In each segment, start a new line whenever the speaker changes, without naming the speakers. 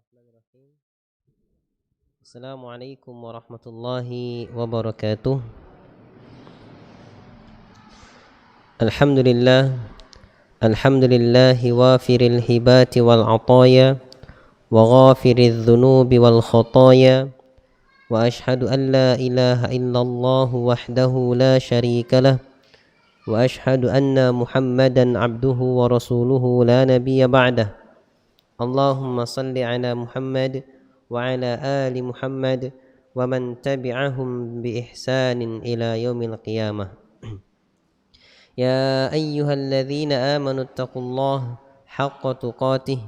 Bismillahirrahmanirrahim. Assalamualaikum warahmatullahi wabarakatuh. Alhamdulillah. Alhamdulillahi wafiril hibati wal ataya wa ghafiriz dhunubi wal khataya wa ashhadu an la ilaha illallah wahdahu la syarika lah wa ashhadu anna Muhammadan abduhu wa rasuluhu la nabiyya ba'dah. Allahumma salli ala Muhammad wa ala ali Muhammad wa man tabi'ahum bi ihsanin ila yaumil qiyamah. Ya ayyuhalladzina amanu taqullaha haqqa tuqatih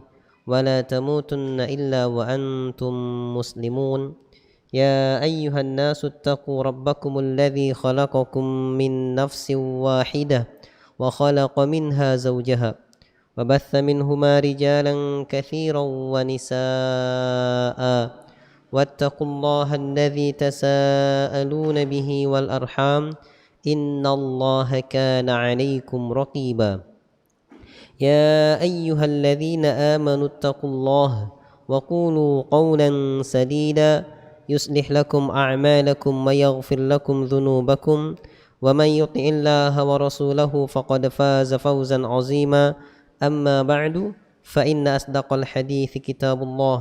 wa la tamutunna illa wa antum muslimun. Ya ayyuhan nasu taqu rabbakumul ladzi khalaqakum min nafsin wahidah wa khalaqa minha zawjaha وبث منهما رجالا كثيرا ونساء واتقوا الله الذي تساءلون به والأرحام إن الله كان عليكم رقيبا يا أيها الذين آمنوا اتقوا الله وقولوا قولا سديدا يصلح لكم أعمالكم ويغفر لكم ذنوبكم ومن يطع الله ورسوله فقد فاز فوزا عظيما أما بعد فإن أصدق الحديث كتاب الله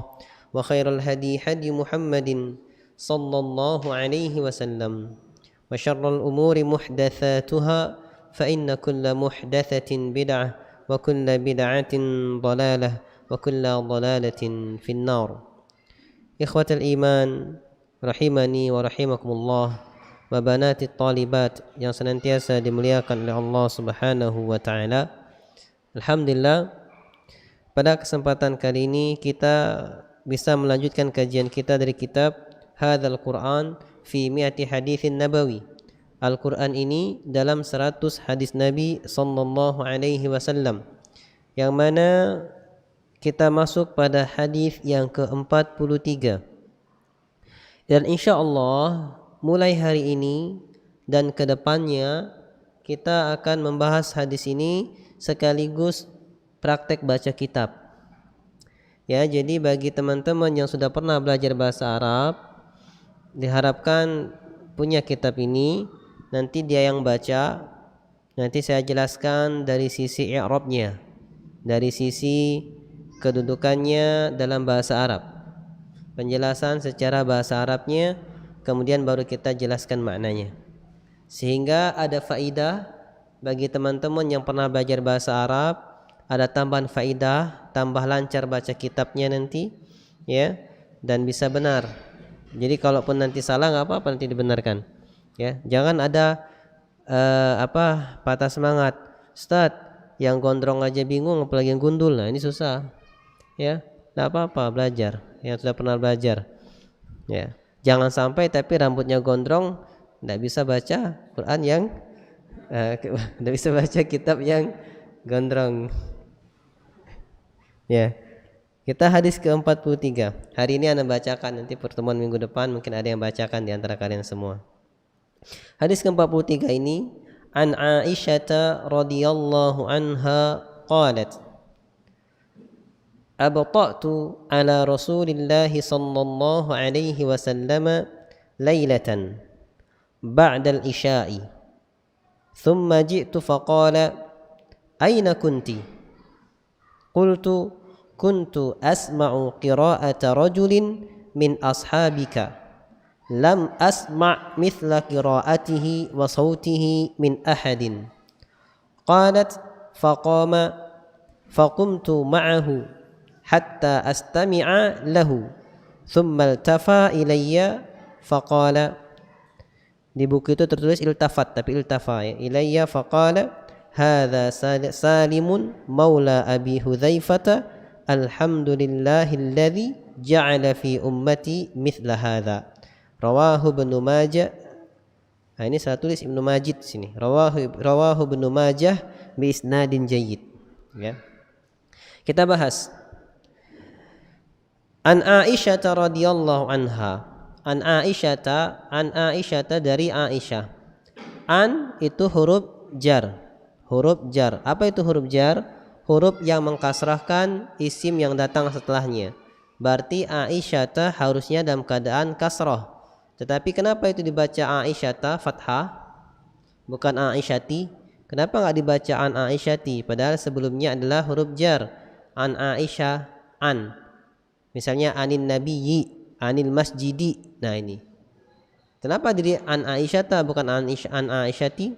وخير الهدي هدي محمد صلى الله عليه وسلم وشر الأمور محدثاتها فإن كل محدثة بدعة وكل بدعة ضلالة وكل ضلالة في النار. إخوة الإيمان rahimani wa rahimakumullah wa banatit talibat yang senantiasa dimuliakan oleh Allah Subhanahu wa taala. Alhamdulillah, pada kesempatan kali ini kita bisa melanjutkan kajian kita dari kitab Hadzal Quran fi mi'ati haditsin nabawi. Al-Quran ini dalam 100 hadis Nabi sallallahu alaihi wasallam, yang mana kita masuk pada hadis yang ke-43. Dan insyaallah mulai hari ini dan kedepannya kita akan membahas hadis ini sekaligus praktek baca kitab. Ya, jadi bagi teman-teman yang sudah pernah belajar bahasa Arab, diharapkan punya kitab ini. Nanti dia yang baca, nanti saya jelaskan dari sisi i'rabnya, dari sisi kedudukannya dalam bahasa Arab, penjelasan secara bahasa Arabnya, kemudian baru kita jelaskan maknanya, sehingga ada faidah bagi teman-teman yang pernah belajar bahasa Arab, ada tambahan faidah, tambah lancar baca kitabnya nanti, ya, dan bisa benar. Jadi kalaupun nanti salah nggak apa-apa, nanti dibenarkan, ya. Jangan ada patah semangat, Ustaz, yang gondrong aja bingung, apalagi yang gundul. Nah, ini susah, ya. Nggak apa-apa, belajar yang sudah pernah belajar, ya. Jangan sampai tapi rambutnya gondrong, nggak bisa baca Quran yang tidak bisa baca kitab yang gondrong. Ya. Kita hadis ke-43. Hari ini Anda bacakan, nanti pertemuan minggu depan mungkin ada yang bacakan di antara kalian semua. Hadis ke-43 ini an Aisyah radhiyallahu anha qalat abta'tu ala Rasulillah sallallahu alaihi wasallam lailatan ba'da al-isya'i ثم جئت فقال أين كنت؟ قلت كنت أسمع قراءة رجل من أصحابك لم أسمع مثل قراءته وصوته من أحد. قالت فقام فقمت معه حتى أستمع له ثم التفى إلي فقال, di buku itu tertulis iltafat tapi iltafa, ya. Ilayya faqala hadza Salimun maula Abi Hudzaifah alhamdulillahilladzi ja'ala fi ummati mithla hadza. Rawahu Ibnu Majah. Nah, ini saya tulis Ibnu Majid sini. Rawahu Ibnu Majah bi isnadin jayyid, ya. Kita bahas an Aisyah radhiyallahu anha. An Aisyah dari Aisyah. An itu huruf jar. Huruf jar. Apa itu huruf jar? Huruf yang mengkasrahkan isim yang datang setelahnya. berarti Aisyata harusnya dalam keadaan kasrah. Tetapi kenapa itu dibaca Aisyata fathah bukan Aisyati? Kenapa enggak dibaca an Aisyati padahal sebelumnya adalah huruf jar? An Aisyah, an. Misalnya anin nabiyyi, anil masjidi. Nah ini. Kenapa jadi an Aisyata bukan an Aisyati?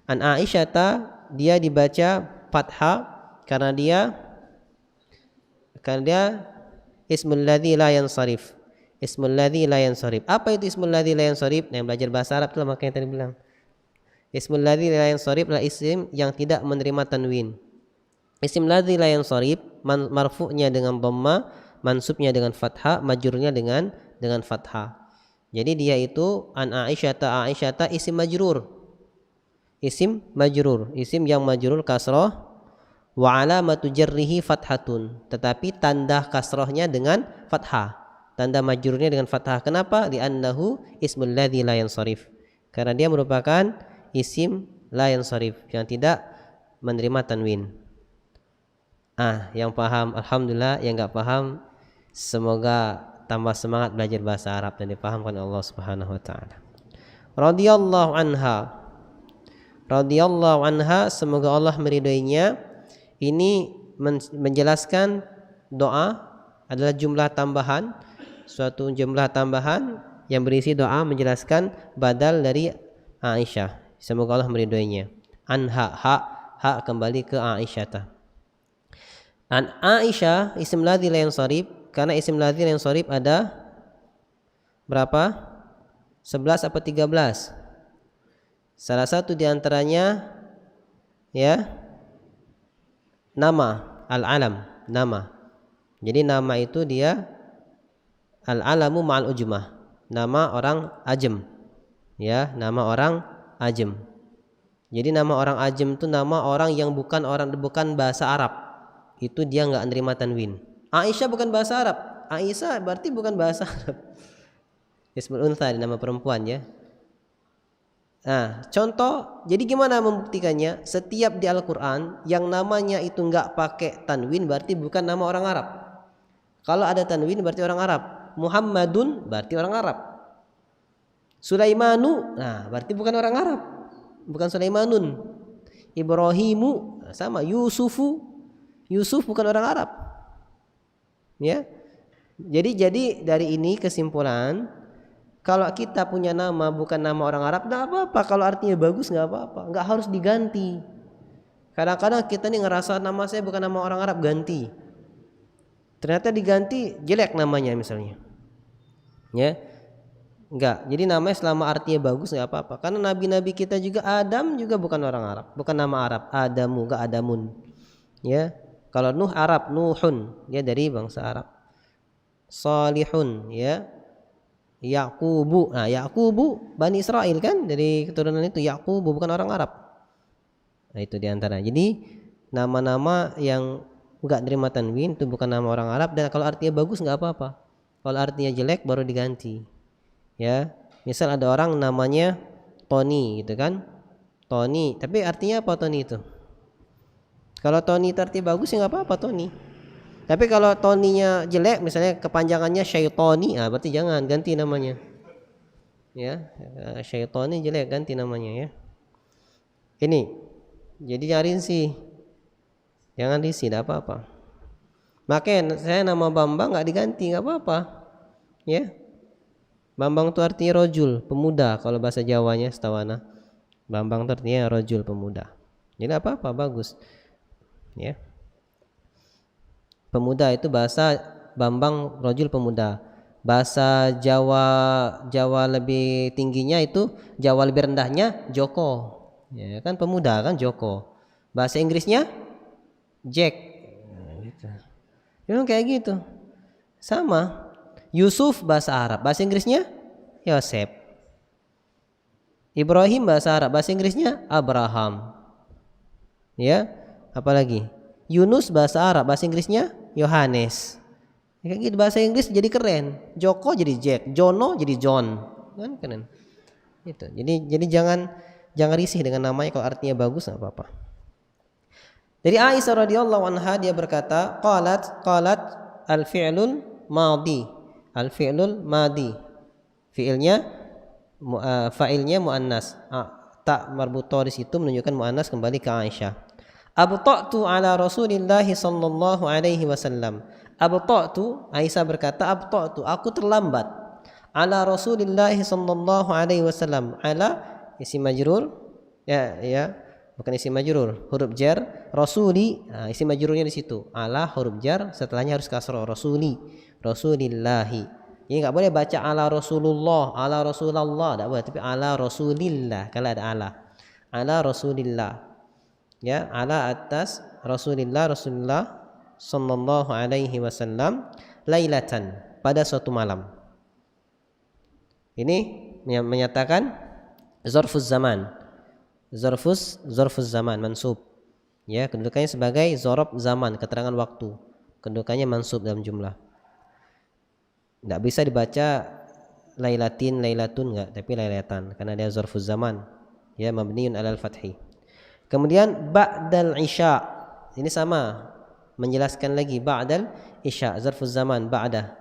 An Aisyata dia dibaca fathah karena dia ismul ladzi la yansarif. Ismul ladzi la yansarif. Apa itu ismul ladzi la yansarif? Nah, yang belajar bahasa Arab itu makanya tadi bilang. Ismul ladzi la yansarif adalah isim yang tidak menerima tanwin. Isim ladzi la yansarif marfu'nya dengan dhamma, mansubnya dengan fathah, majrurnya dengan fathah. Jadi dia itu an Aisyata isim majrur. Isim majrur, isim yang majrur kasrah. Wa alamatu jarrihi fathatun, tetapi tanda kasrahnya dengan fathah, tanda majrurnya dengan fathah. Kenapa? Li'annahu ismul ladzi la yansarif, karena dia merupakan isim la yansarif yang tidak menerima tanwin. Yang paham alhamdulillah, yang enggak paham semoga tambah semangat belajar bahasa Arab dan dipahamkan Allah Subhanahu wa taala. Radhiyallahu anha, semoga Allah meridainya. Ini menjelaskan doa adalah jumlah tambahan, suatu jumlah tambahan yang berisi doa menjelaskan badal dari Aisyah. Semoga Allah meridhoinya. Anha, ha kembali ke Aisyah. An Aisyah isim ladzi la yansarif, karena isim ladzi la yansarif ada berapa? 11 atau 13? Salah satu di antaranya ya nama, al-alam, nama. Jadi nama itu dia al-alamu ma'al ujmah, nama orang ajam. Ya, nama orang ajam. Jadi nama orang ajam itu nama orang yang bukan bahasa Arab. Itu dia enggak nerima tanwin. Aisyah bukan bahasa Arab. Aisyah berarti bukan bahasa Arab. Ismul untha, nama perempuan ya. Nah, contoh, jadi gimana membuktikannya? Setiap di Al-Quran yang namanya itu enggak pakai tanwin berarti bukan nama orang Arab. Kalau ada tanwin berarti orang Arab. Muhammadun berarti orang Arab. Sulaimanu, nah berarti bukan orang Arab, bukan Sulaimanun. Ibrahimu, sama. Yusuf bukan orang Arab. Ya. Jadi dari ini kesimpulan, kalau kita punya nama bukan nama orang Arab, enggak apa-apa. Kalau artinya bagus enggak apa-apa, enggak harus diganti. Kadang-kadang kita nih ngerasa nama saya bukan nama orang Arab, ganti. Ternyata diganti jelek namanya misalnya. Ya. Enggak. Jadi namanya selama artinya bagus enggak apa-apa. Karena nabi-nabi kita juga, Adam juga bukan orang Arab, bukan nama Arab. Adamu enggak Adamun. Ya. Kalau Nuh Arab, Nuhun, dia dari bangsa Arab. Salihun, ya. Yaqubu, nah Yaqubu Bani Israel kan, dari keturunan itu. Yaqubu bukan orang Arab. Nah itu diantara. Jadi nama-nama yang enggak terima tanwin itu bukan nama orang Arab, dan kalau artinya bagus enggak apa-apa. Kalau artinya jelek baru diganti. Ya, misal ada orang namanya Tony gitu kan, Tony, tapi artinya apa Tony itu? Kalau Tony itu artinya bagus ya nggak apa-apa Tony. Tapi kalau Tony-nya jelek, misalnya kepanjangannya Syaitoni, berarti jangan, ganti namanya. Ya, Syaitoni jelek, ganti namanya ya. Ini, jadi jangan risih, jangan risih, tidak apa-apa. Makanya saya nama Bambang nggak diganti, nggak apa-apa, ya. Bambang itu artinya rojul, pemuda. Kalau bahasa Jawanya setawana, Bambang itu artinya rojul, pemuda. Jadi apa-apa, bagus. Ya. Pemuda itu bahasa Bambang, rojul, pemuda. Bahasa Jawa lebih tingginya itu, Jawa lebih rendahnya Joko. Ya kan, pemuda kan Joko. Bahasa Inggrisnya Jack. Gitu. Memang kayak gitu. Sama. Yusuf bahasa Arab, bahasa Inggrisnya Yosef. Ibrahim bahasa Arab, bahasa Inggrisnya Abraham. Ya, apalagi Yunus bahasa Arab, bahasa Inggrisnya Yohanes. Kayak gitu, bahasa Inggris jadi keren. Joko jadi Jack, Jono jadi John, kan keren. Gitu. Jadi jangan risih dengan namanya, kalau artinya bagus enggak apa-apa. Dari Aisyah radhiyallahu anha dia berkata, qalat al-fi'lun madi. Al-fi'lul madi. Fi'ilnya fa'ilnya muannas. Tak marbutoh di situ menunjukkan muannas kembali ke Aisyah. Abta'tu ala Rasulillah sallallahu alaihi wasallam. Abta'tu, Aisyah berkata, abta'tu, aku terlambat. Ala Rasulillah sallallahu alaihi wasallam. Ala isim majrur, ya, bukan isim majrur, huruf jar. Rasuli, isim majrurnya di situ. Ala huruf jar, setelahnya harus kasrah. Rasuli, Rasulillahi. Jadi nggak boleh baca ala Rasulullah, ala Rasulullah, tidak boleh. Tapi ala Rasulillah kalau ada ala Rasulillah, ya, ala atas Rasulillah sallallahu alaihi wasallam lailatan, pada suatu malam. Ini menyatakan zarfuz zaman, zarfuz zaman mansub, ya, kedudukannya sebagai zorob zaman, keterangan waktu, kedudukannya mansub dalam jumlah. Tidak bisa dibaca lailatin, lailatun, enggak, tapi lailatan karena dia zarfuz zaman, ya, mabniun alal fathi. Kemudian ba'dal isya, ini sama, menjelaskan lagi ba'dal isya, zarfuz zaman, ba'da,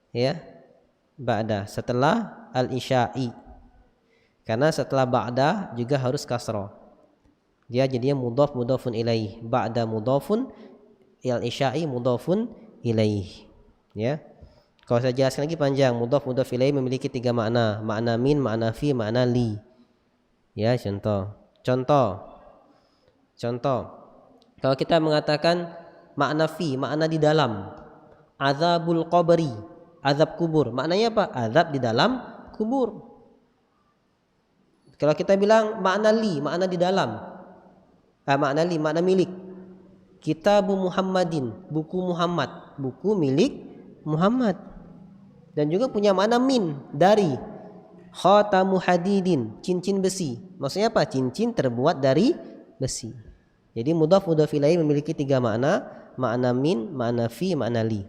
ya, ba'da, setelah al isya'i, karena setelah ba'da juga harus kasrah, dia jadinya mudhafun ilaih, ba'da mudhafun, al isya'i mudhafun ilaih, ya. Kalau saya jelaskan lagi panjang, mudhaf ilaih memiliki 3 makna, makna min, makna fi, makna li. Ya, contoh. Kalau kita mengatakan makna fi, makna di dalam. Azabul qabri, azab kubur. Maknanya apa? Azab di dalam kubur. Kalau kita bilang makna li, makna di dalam. Makna li, makna milik. Kitabu Muhammadin, buku Muhammad, buku milik Muhammad. Dan juga punya makna min, dari. Khatamu hadidin, cincin besi. Maksudnya apa? Cincin terbuat dari besi. Jadi mudhaf ilaih memiliki 3 makna, makna min, makna fi, makna li.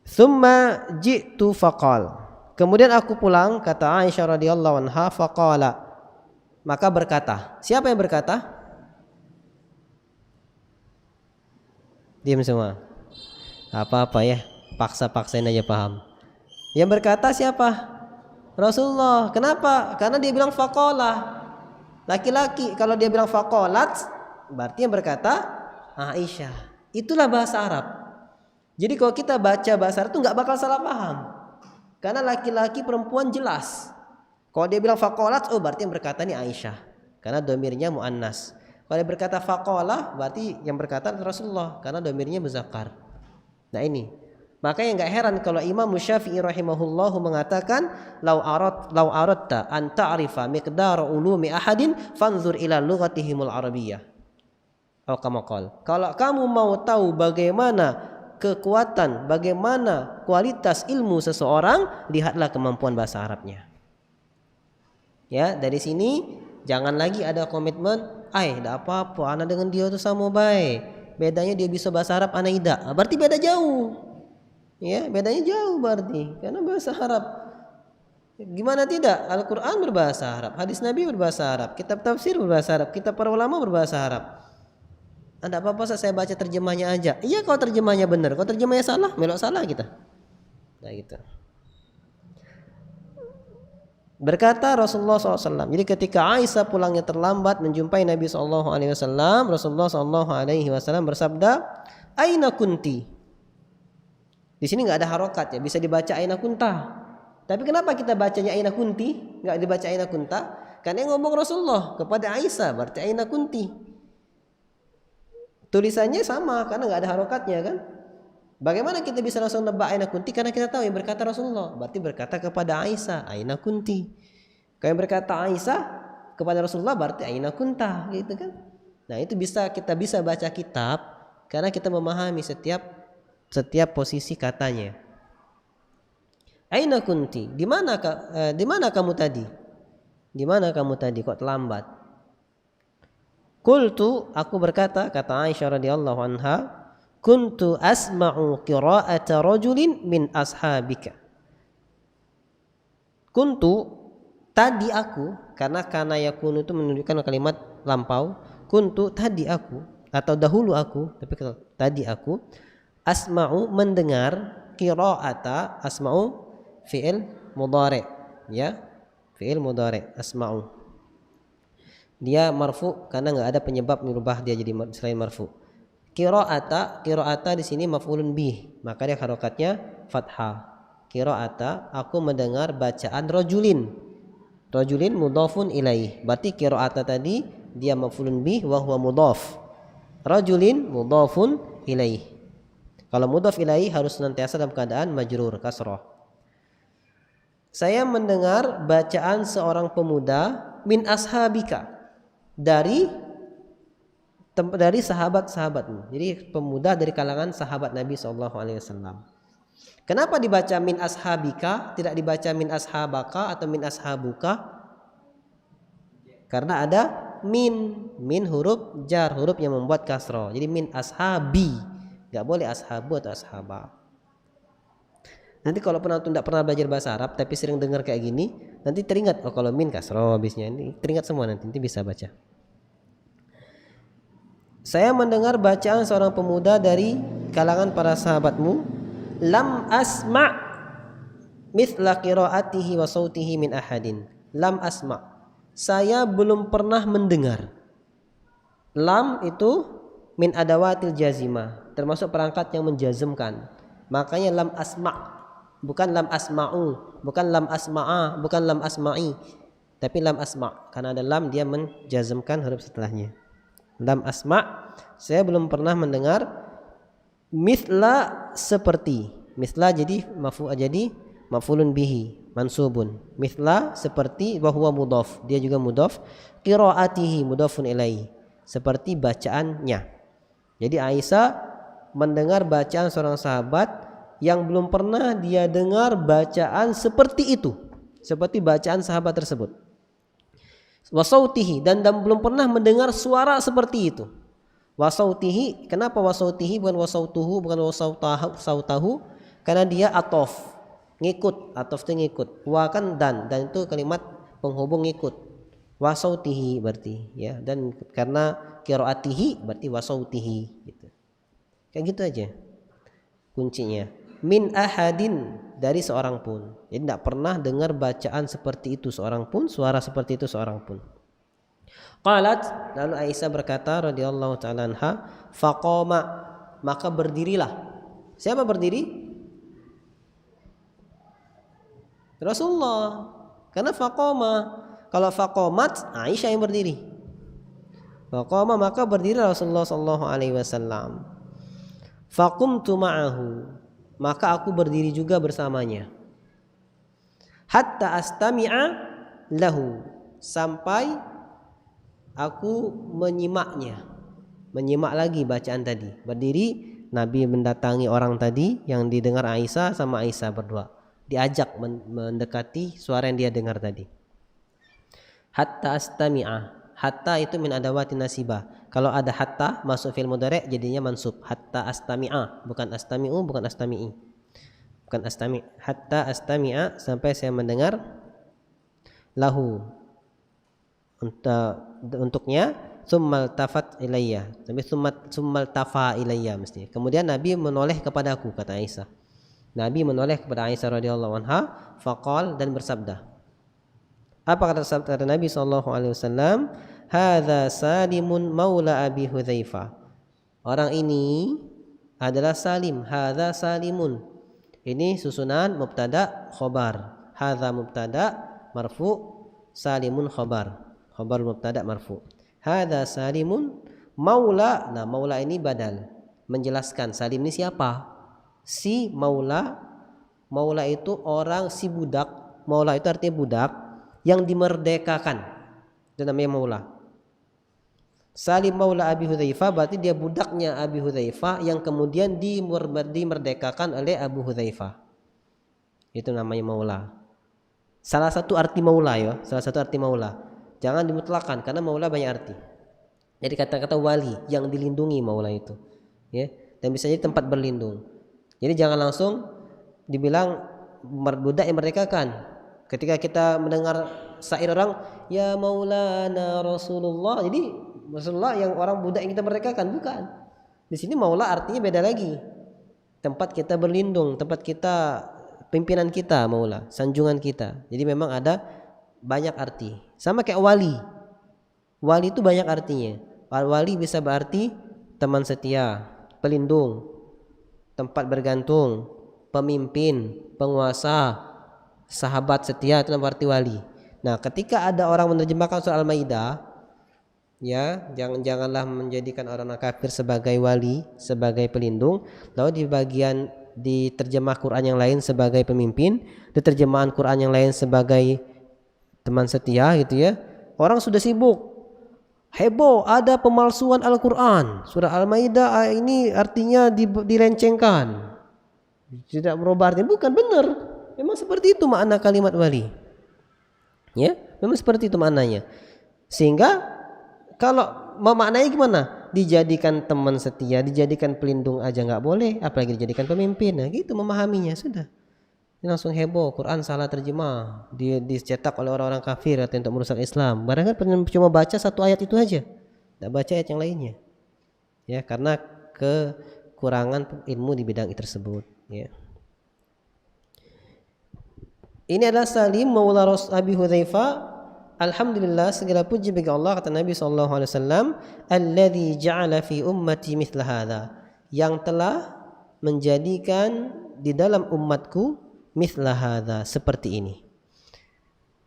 Thumma ji'tu faqal. Kemudian aku pulang, kata Aisyah radhiyallahu anha, faqala, maka berkata. Siapa yang berkata? Diam semua. Apa-apa ya, paksa-paksain aja paham. Yang berkata siapa? Rasulullah. Kenapa? Karena dia bilang faqala, laki-laki. Kalau dia bilang faqalat, berarti yang berkata Aisyah. Itulah bahasa Arab. Jadi kalau kita baca bahasa Arab itu nggak bakal salah paham, karena laki-laki perempuan jelas. Kalau dia bilang faqalat, oh berarti yang berkata ini Aisyah, karena domirnya muannas. Kalau dia berkata faqala, berarti yang berkata Rasulullah, karena domirnya muzakkar. Nah ini, makanya nggak heran kalau Imam Syafi'i rahimahullahu mengatakan lau aradta an ta'rifa miqdar ulumi ahadin fanzur ila lughatihimul arabiyyah. Kalau kamu mau tahu bagaimana kekuatan, bagaimana kualitas ilmu seseorang, lihatlah kemampuan bahasa Arabnya. Ya, dari sini jangan lagi ada komitmen, tidak apa-apa, ana dengan dia itu sama baik. Bedanya dia bisa bahasa Arab, ana tidak. Berarti beda jauh. Ya, bedanya jauh berarti. Karena bahasa Arab. Gimana tidak? Al-Quran berbahasa Arab, hadis Nabi berbahasa Arab, kitab tafsir berbahasa Arab, kitab para ulama berbahasa Arab. Ada apa-apa saya baca terjemahnya aja. Iya, kalau terjemahnya benar. Kalau terjemahnya salah, melok salah kita. Nah gitu. Berkata Rasulullah SAW. Jadi ketika Aisyah pulangnya terlambat menjumpai Nabi SAW, Rasulullah SAW bersabda, Aina kunti. Di sini nggak ada harokat ya, bisa dibaca Aina kunta. Tapi kenapa kita bacanya Aina kunti, nggak dibaca Aina kunta? Karena yang ngomong Rasulullah kepada Aisyah, berarti Aina kunti. Tulisannya sama karena nggak ada harokatnya kan. Bagaimana kita bisa langsung nebak Aina kunti? Karena kita tahu yang berkata Rasulullah, berarti berkata kepada Aisyah Aina kunti. Kalau yang berkata Aisyah kepada Rasulullah berarti Aina kunta, gitu kan. Nah itu kita bisa baca kitab karena kita memahami setiap posisi katanya. Aina kunti, di mana kamu tadi? Di mana kamu tadi kok terlambat? Qultu, aku berkata, kata Aisyah radhiyallahu anha, kuntu asma'u qira'ata rajulin min ashabika. Kuntu, tadi aku, karena yakunu itu menunjukkan kalimat lampau. Kuntu, tadi aku, atau dahulu aku, tapi tadi aku Asma'u mendengar, qira'ata, asma'u fi'il mudhari', ya. Fi'il mudhari', asma'u. Dia marfu karena enggak ada penyebab merubah dia jadi selain marfu. Qira'ata di sini maf'ulun bih, maka dia harokatnya fathah. Qira'ata, aku mendengar bacaan rajulin. Rajulin mudhafun ilaih. Berarti qira'ata tadi dia maf'ulun bih wa huwa mudhaf. Rajulin mudhafun ilaih. Kalau mudhaf ilaih harus senantiasa dalam keadaan majrur kasrah. Saya mendengar bacaan seorang pemuda min ashabika, dari sahabat-sahabatmu. Jadi pemuda dari kalangan sahabat Nabi SAW. Kenapa dibaca min ashabika, tidak dibaca min ashabaka atau min ashabuka? Karena ada min huruf jar, huruf yang membuat kasroh. Jadi min ashabi, nggak boleh ashabu atau ashaba. Nanti kalau penonton tidak pernah belajar bahasa Arab tapi sering dengar kayak gini, nanti teringat, oh kalau min kasroh habisnya, ini teringat semua, nanti bisa baca. Saya mendengar bacaan seorang pemuda dari kalangan para sahabatmu. Lam asma' mithla qiraatihi wa sautihi min ahadin. Lam asma', saya belum pernah mendengar. Lam itu min adawatil jazimah, termasuk perangkat yang menjazmkan. Makanya lam asma', bukan lam asma'u, bukan lam asma'a, bukan lam asma'i, tapi lam asma', karena ada lam dia menjazmkan huruf setelahnya. Lam asma', saya belum pernah mendengar. Mithla, seperti. Mithla jadi maf'ulun bihi mansubun. Mithla seperti, wa huwa mudhaf, dia juga mudhaf. Qiraatihi mudhafun ilaihi, seperti bacaannya. Jadi Aisyah mendengar bacaan seorang sahabat yang belum pernah dia dengar bacaan seperti itu, seperti bacaan sahabat tersebut. Wasautihi, dan belum pernah mendengar suara seperti itu. Wasautihi, kenapa wasautihi bukan wasautuhu, bukan wasautahu? Karena dia atof, ngikut, atof itu ngikut. Wa kan dan itu kalimat penghubung ngikut. Wasautihi berarti, ya, dan karena qiraatihi berarti wasautihi gitu. Kayak gitu aja kuncinya. Min ahadin, dari seorang pun. Jadi tidak pernah dengar bacaan seperti itu seorang pun, suara seperti itu seorang pun. Qalat, lalu Aisyah berkata radhiyallahu ta'ala anha, faqama, maka berdirilah. Siapa berdiri? Rasulullah. Karena faqama, kalau faqamat Aisyah yang berdiri. Faqama, maka berdiri Rasulullah sallallahu alaihi wasallam. Faqumtu ma'ahu, maka aku berdiri juga bersamanya. Hatta astami'a lahu, sampai aku menyimak lagi bacaan tadi. Berdiri, Nabi mendatangi orang tadi yang didengar Aisyah, sama Aisyah berdua diajak mendekati suara yang dia dengar tadi. Hatta astami'a, hatta itu min adawati nasibah. Kalau ada hatta masuk fi'il mudhari' jadinya mansub. Hatta astami'a, bukan astami'u, bukan astami'i, bukan astami'. Hatta astami'a, sampai saya mendengar, lahu, untuknya, summal tafat ilayya, tapi summal tafa ilayya mesti. Kemudian Nabi menoleh kepadaku, kata Aisyah. Nabi menoleh kepada Aisyah radhiyallahu anha, faqal, dan bersabda. Apa kata Nabi sallallahu alaihi wasallam? Hadza Salimun maula Abi Hudzaifah. Orang ini adalah Salim. Hadza Salimun. Ini susunan mubtada khobar. Hadza mubtada marfu, Salimun khobar. Khabar mubtada marfu. Hadza Salimun maula. Nah, maula ini badal, menjelaskan Salim ini siapa? Si maula. Maula itu orang, si budak. Maula itu artinya budak yang dimerdekakan. Itu namanya maula. Salim maula Abi Hudzaifah berarti dia budaknya Abi Hudzaifah yang kemudian dimerdekakan oleh Abu Hudzaifah. Itu namanya maula. Salah satu arti maula, ya, salah satu arti maula. Jangan dimutlakan karena maula banyak arti. Jadi kata-kata wali, yang dilindungi maula itu, ya, dan bisa jadi tempat berlindung. Jadi jangan langsung dibilang budak yang merdekakan. Ketika kita mendengar syair orang, ya maulana Rasulullah, jadi Rasulullah yang orang budak yang kita merdekakan, bukan. Di sini maula artinya beda lagi. tempat kita berlindung, tempat kita, pimpinan kita, maula, sanjungan kita. Jadi memang ada banyak arti. Sama kayak wali. Wali itu banyak artinya. Wali bisa berarti teman setia, pelindung, tempat bergantung, pemimpin, penguasa, sahabat setia, itu arti wali. Nah, ketika ada orang menerjemahkan surah Al-Maidah, ya, janganlah menjadikan orang kafir sebagai wali, sebagai pelindung, lalu di terjemah Quran yang lain sebagai pemimpin, di terjemahan Quran yang lain sebagai teman setia gitu ya. Orang sudah sibuk, heboh, ada pemalsuan Al-Quran, surah Al-Maidah ini artinya direncengkan, tidak merubah artinya. Bukan, benar, memang seperti itu makna kalimat wali, ya, memang seperti itu maknanya. Sehingga kalau memaknai gimana? Dijadikan teman setia, dijadikan pelindung aja nggak boleh, apalagi dijadikan pemimpin. Nah gitu memahaminya sudah. Ini langsung heboh, Quran salah terjemah, dicetak oleh orang-orang kafir atau untuk merusak Islam. Barangkali cuma baca satu ayat itu aja, tidak baca ayat yang lainnya. Ya, karena kekurangan ilmu di bidang tersebut. Ya. Ini adalah Salim maula Abi Hudzaifah. Alhamdulillah, segala puji bagi Allah, kata Nabi SAW, alladzi ja'ala fi ummati mithla hadza, yang telah menjadikan di dalam umatku mithla hadza, seperti ini.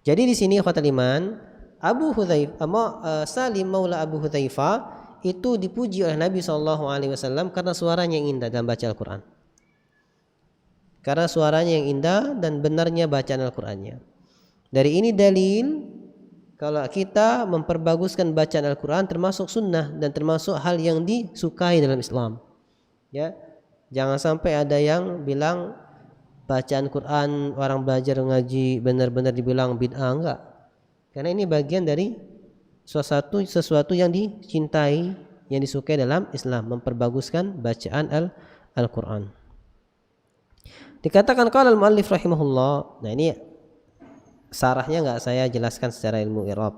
Jadi di sini kata iman, Abu Hudzaifah, Salim maula Abu Hudzaifah itu dipuji oleh Nabi SAW karena suaranya yang indah dalam baca Al-Quran. Karena suaranya yang indah dan benarnya bacaan Al-Qurannya. Dari ini dalil kalau kita memperbaguskan bacaan Al-Quran termasuk sunnah dan termasuk hal yang disukai dalam Islam. Ya, jangan sampai ada yang bilang bacaan Quran orang belajar ngaji benar-benar dibilang bid'ah, enggak. Karena ini bagian dari sesuatu yang dicintai, yang disukai dalam Islam, memperbaguskan bacaan Al-Quran. Dikatakan qala al-muallif rahimahullah. Nah ini sarahnya enggak saya jelaskan secara ilmu i'rab.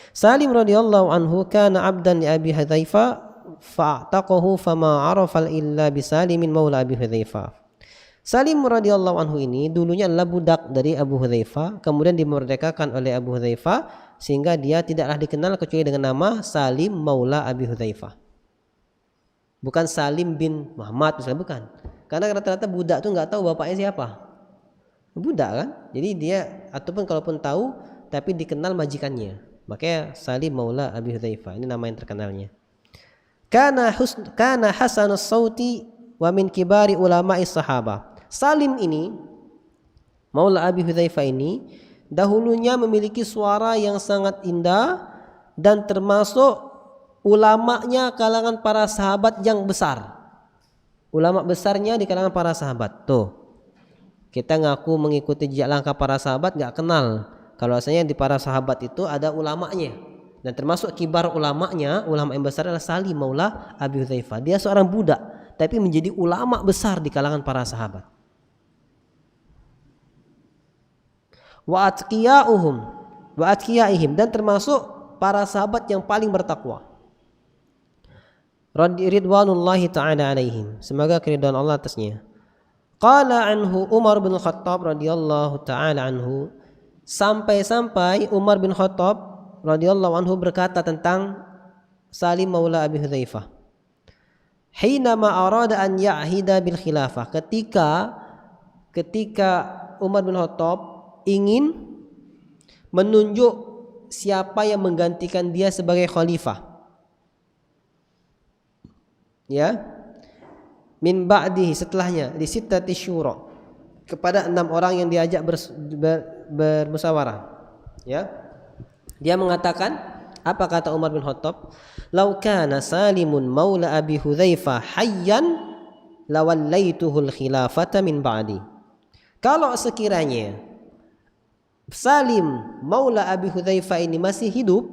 Salim radhiyallahu anhu kana 'abdan li Abi Hudzaifah fa'taqahu fama 'arafa illa bi Salimin maula Abi Hudzaifah. Salim radhiyallahu anhu ini dulunya adalah budak dari Abu Hudzaifah, kemudian dimerdekakan oleh Abu Hudzaifah sehingga dia tidaklah dikenal kecuali dengan nama Salim maula Abi Hudzaifah. Bukan Salim bin Muhammad misalnya, bukan. Karena rata-rata budak tuh enggak tahu bapaknya siapa. Budak kan, jadi dia ataupun kalaupun tahu tapi dikenal majikannya, makanya Salim maula Abi Hudzaifah, ini nama yang terkenalnya. Kana hasanus sauti wa min kibari ulama'is sahabah. Salim ini maula Abi Hudzaifah ini dahulunya memiliki suara yang sangat indah dan termasuk ulamanya kalangan para sahabat yang besar. Ulama besarnya di kalangan para sahabat. Tuh, kita ngaku mengikuti jejak langkah para sahabat, nggak kenal kalau asalnya di para sahabat itu ada ulamanya, dan termasuk kibar ulamanya, ulama yang besar adalah Salim maula Abi Hudzaifah. Dia seorang budak tapi menjadi ulama besar di kalangan para sahabat. Wa atqiyaihim, dan termasuk para sahabat yang paling bertakwa. Ridwanullahi ta'ala alaihim, semoga keridhaan Allah atasnya. Qala anhu Umar bin Khattab radhiyallahu taala anhu, sampai Umar bin Khattab radhiyallahu anhu berkata tentang Salim maula Abi Hudzaifah, hina ma arada an ya'hida bil khilafah, ketika Umar bin Khattab ingin menunjuk siapa yang menggantikan dia sebagai khalifah, ya, min ba'dihi, setelahnya, di sittati syura, kepada 6 orang yang diajak bermusyawarah, ya. Dia mengatakan, apa kata Umar bin Khattab? Lau kana Salimun maula Abi Hudzaifah hayyan lawallaituhul khilafata min ba'di. Kalau sekiranya Salim maula Abi Hudzaifah ini masih hidup,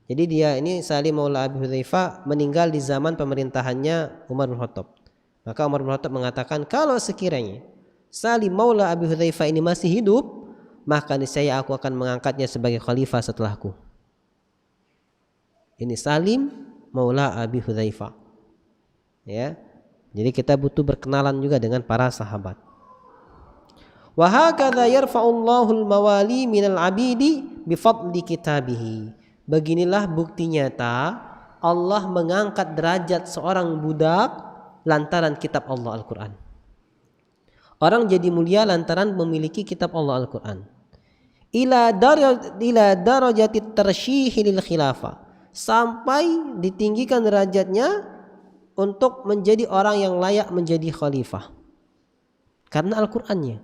jadi dia ini Salim maula Abi Hudzaifah meninggal di zaman pemerintahannya Umar bin Khattab. Maka Umar bin Khattab mengatakan, kalau sekiranya Salim maula Abi Hudzaifah ini masih hidup, maka niscaya aku akan mengangkatnya sebagai khalifah setelahku. Ini Salim maula Abi Hudzaifah, ya. Jadi kita butuh berkenalan juga dengan para sahabat. Wa hakadha yarfa'ullahu al-mawali minal 'abidi bi fadli kitabihi. Beginilah bukti nyata Allah mengangkat derajat seorang budak lantaran kitab Allah Al-Qur'an. Orang jadi mulia lantaran memiliki kitab Allah Al-Qur'an. Ila darajati tarsyihi lil khilafah, sampai ditinggikan derajatnya untuk menjadi orang yang layak menjadi khalifah karena Al-Qur'annya.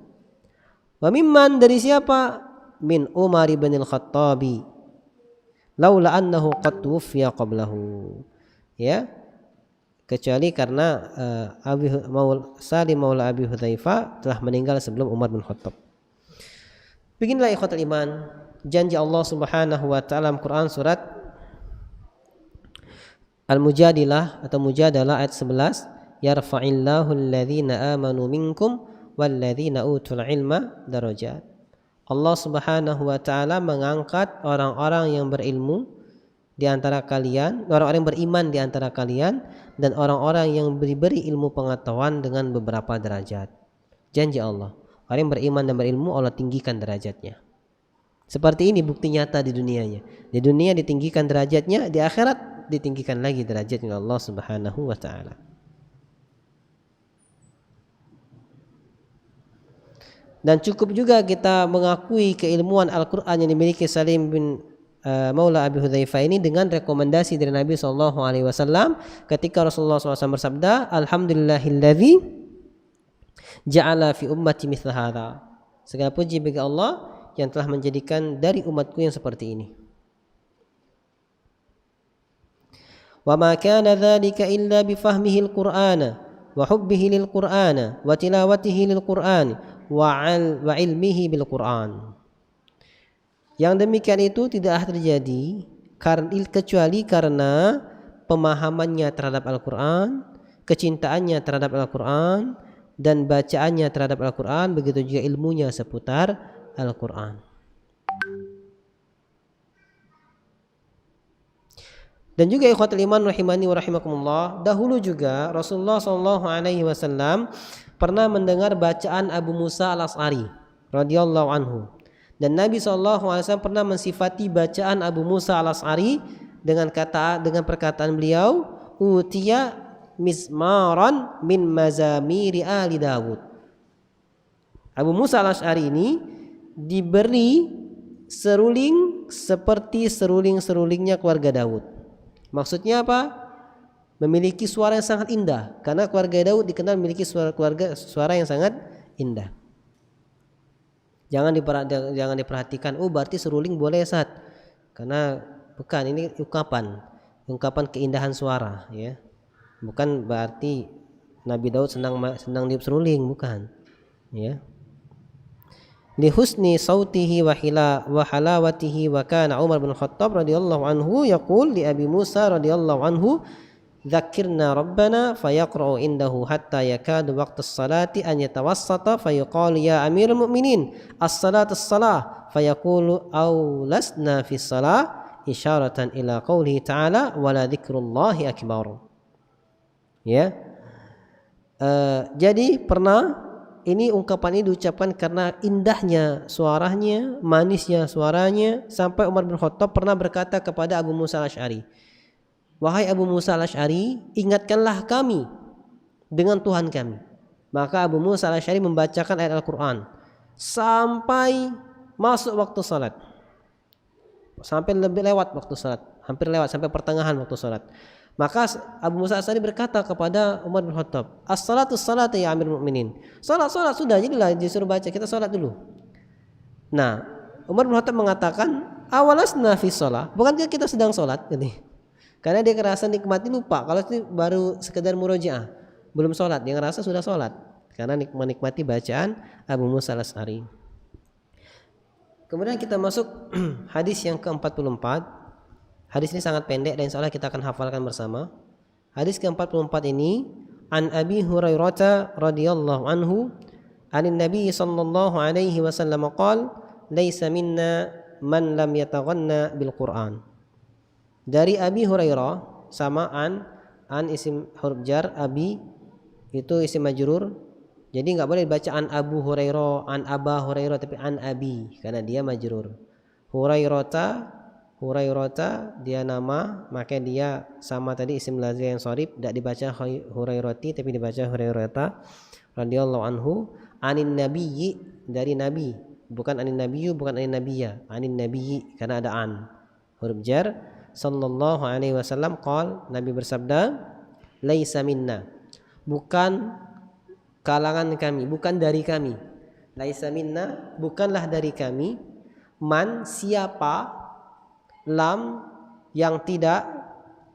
Wa mimman, dari siapa? Min Umar bin al-Khattabi laula annahu qad tuwfiya qablahu. Ya, kecuali karena Salim maula Abi Hudzaifah telah meninggal sebelum Umar bin Khattab. Beginilah ikhwatul iman janji Allah Subhanahu wa taala dalam Quran surat Al-Mujadilah atau Mujadalah ayat 11, yarfa'illahu alladhina amanu minkum walladzina utul ilma darajat. Allah Subhanahu wa taala mengangkat orang-orang yang berilmu di antara kalian, orang-orang yang beriman di antara kalian, dan orang-orang yang diberi ilmu pengetahuan dengan beberapa derajat. Janji Allah, orang yang beriman dan berilmu Allah tinggikan derajatnya. Seperti ini bukti nyata di dunianya. Di dunia ditinggikan derajatnya, di akhirat ditinggikan lagi derajatnya Allah Subhanahu wa taala. Dan cukup juga kita mengakui keilmuan Al-Qur'an yang dimiliki Salim bin Maula Abi Hudzaifah ini dengan rekomendasi dari Nabi SAW ketika Rasulullah SAW bersabda, alhamdulillahilladzi ja'ala fi ummati mithla hadza. Segala puji bagi Allah yang telah menjadikan dari umatku yang seperti ini. Wa ma kana dzalika illa bi fahmihi al-Qur'ana wa hubbihi lil-Qur'ana wa tilawatihi lil-Qur'an wa ilmihi bil-Qur'an. Yang demikian itu tidak terjadi kecuali karena pemahamannya terhadap Al-Qur'an, kecintaannya terhadap Al-Qur'an, dan bacaannya terhadap Al-Qur'an, begitu juga ilmunya seputar Al-Qur'an. Dan juga ikhwatul iman rahimani wa rahimakumullah, dahulu juga Rasulullah SAW pernah mendengar bacaan Abu Musa al-Asy'ari radhiyallahu anhu, dan Nabi SAW pernah mensifati bacaan Abu Musa al-Asy'ari dengan perkataan beliau, utiya mizmaran min mazamiri ali Dawud. Abu Musa al-Asy'ari ini diberi seruling seperti seruling-serulingnya keluarga Daud. Maksudnya apa? Memiliki suara yang sangat indah, karena keluarga Daud dikenal memiliki suara yang sangat indah. Jangan diperhatikan, oh berarti seruling boleh Ustaz. Karena bukan, ini ungkapan keindahan suara, ya. Bukan berarti Nabi Daud senang niup seruling, bukan. Ya. Li husni sautihi wa halawatihi wa kana Umar bin Khattab radhiyallahu anhu yaqul li Abi Musa radhiyallahu anhu, dzakirna rabbana fayaqra'u indahu hatta yakadu waqtus salati an yatawassata fayaqulu ya amirul mu'minin as-salatu as-salah fayaqulu aw lasna fi salah isyaratan ila qoulihi ta'ala wala dzikrullahi akbar. Ya. Jadi pernah ini ungkapan ini diucapkan karena indahnya suaranya, manisnya suaranya, sampai Umar bin Khattab pernah berkata kepada Abu Musa al-Asy'ari, wahai Abu Musa al-Asy'ari, ingatkanlah kami dengan Tuhan kami. Maka Abu Musa al-Asy'ari membacakan ayat Al-Quran sampai masuk waktu salat, sampai lebih lewat waktu salat, hampir lewat sampai pertengahan waktu salat. Maka Abu Musa al-Asy'ari berkata kepada Umar bin Khattab, as-salatu as-salatu ya amirul mu'minin. Salat sudah, jadilah disuruh baca, kita salat dulu. Nah, Umar bin Khattab mengatakan, awalasna fi shalah, bukankah kita sedang salat? Karena dia ngerasa nikmati, lupa kalau itu baru sekedar murojaah, belum salat, dia ngerasa sudah salat karena menikmati bacaan Abu Musa al-Asy'ari. Kemudian kita masuk hadis yang ke-44. Hadis ini sangat pendek dan insyaallah kita akan hafalkan bersama. Hadis ke-44 ini, an Abi Hurairah radhiyallahu anhu, anin Nabi sallallahu alaihi wasallam qala, laisa minna man lam yataghanna bil Qur'an. Dari Abi Hurairah, sama an isim huruf jar, Abi itu isim majrur. Jadi nggak boleh dibaca an Abu Hurairah, an Aba Hurairah, tapi an Abi karena dia majrur. Hurairata dia nama, maka dia sama tadi isim lazim yang sharif, tidak dibaca Hurairati tapi dibaca Hurairata radhiyallahu anhu. Anin nabiyyi, dari nabi, bukan anin nabiyyu, bukan anin nabiyya, anin nabiyyi karena ada an huruf jar. Sallallahu alaihi wasallam qol, nabi bersabda, laisa minna, bukan kalangan kami, bukan dari kami. Laisa minna, bukanlah dari kami, man, siapa, lam, yang tidak,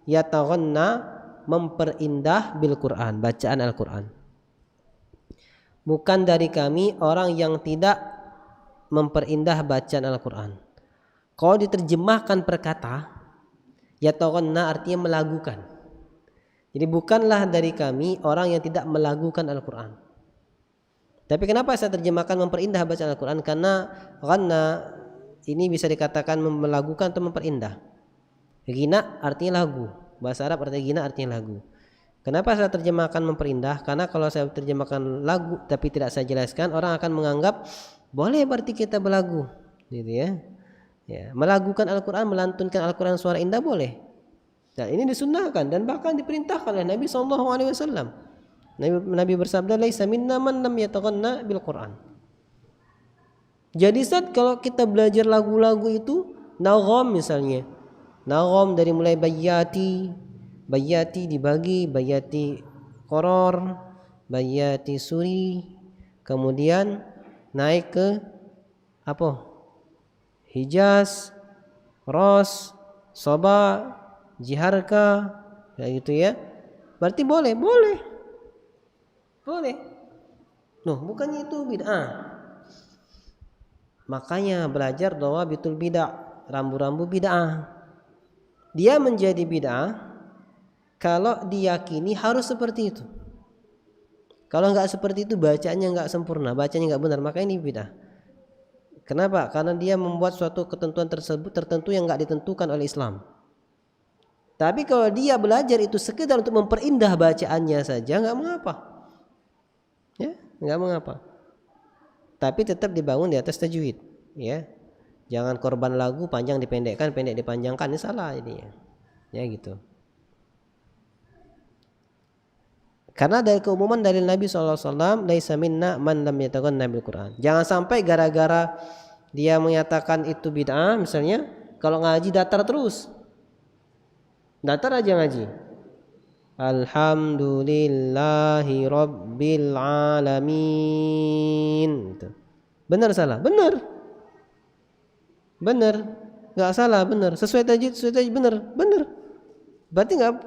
yataghanna, memperindah bil Quran, bacaan Al-Quran. Bukan dari kami orang yang tidak memperindah bacaan Al-Quran. Kalau diterjemahkan perkata, yataghanna artinya melagukan. Jadi bukanlah dari kami orang yang tidak melagukan Al-Quran. Tapi kenapa saya terjemahkan memperindah bacaan Al-Quran? Karena ghanna ini bisa dikatakan melagukan atau memperindah. Gina artinya lagu. Bahasa Arab artinya gina artinya lagu. Kenapa saya terjemahkan memperindah? Karena kalau saya terjemahkan lagu tapi tidak saya jelaskan, orang akan menganggap boleh berarti kita berlagu, gitu ya. Ya, melagukan Al-Quran, melantunkan Al-Quran suara indah boleh. Dan ini disunnahkan dan bahkan diperintahkan oleh Nabi SAW. Nabi bersabda, laisa minna man lam yataghanna bil Quran. Jadi saat kalau kita belajar lagu-lagu itu, nagham misalnya, nagham dari mulai bayati dibagi, bayati koror, bayati suri, kemudian naik ke apa? Hijaz, ros, soba, jiharka, kayak gitu ya. Berarti boleh. Loh, bukannya itu bid'ah. Makanya belajar bahwa bitul bid'ah, rambu-rambu bid'ah. Dia menjadi bid'ah kalau diyakini harus seperti itu. Kalau enggak seperti itu, bacaannya enggak sempurna, bacanya enggak benar, maka ini bid'ah. Kenapa? Karena dia membuat suatu ketentuan tertentu yang enggak ditentukan oleh Islam. Tapi kalau dia belajar itu sekedar untuk memperindah bacaannya saja, enggak mengapa. Ya, enggak mengapa. Tapi tetap dibangun di atas tajwid, ya. Jangan korban lagu panjang dipendekkan, pendek dipanjangkan, ini salah ini ya. Ya gitu. Karena dari keumuman dari Nabi SAW, laisa minna man lam yataghanna bil Quran. Jangan sampai gara-gara dia menyatakan itu bid'ah, misalnya kalau ngaji datar terus. Datar aja ngaji. Alhamdulillahi rabbil alamin. Benar salah? Benar. Enggak salah, benar. Sesuai tajwid, benar. Berarti enggak,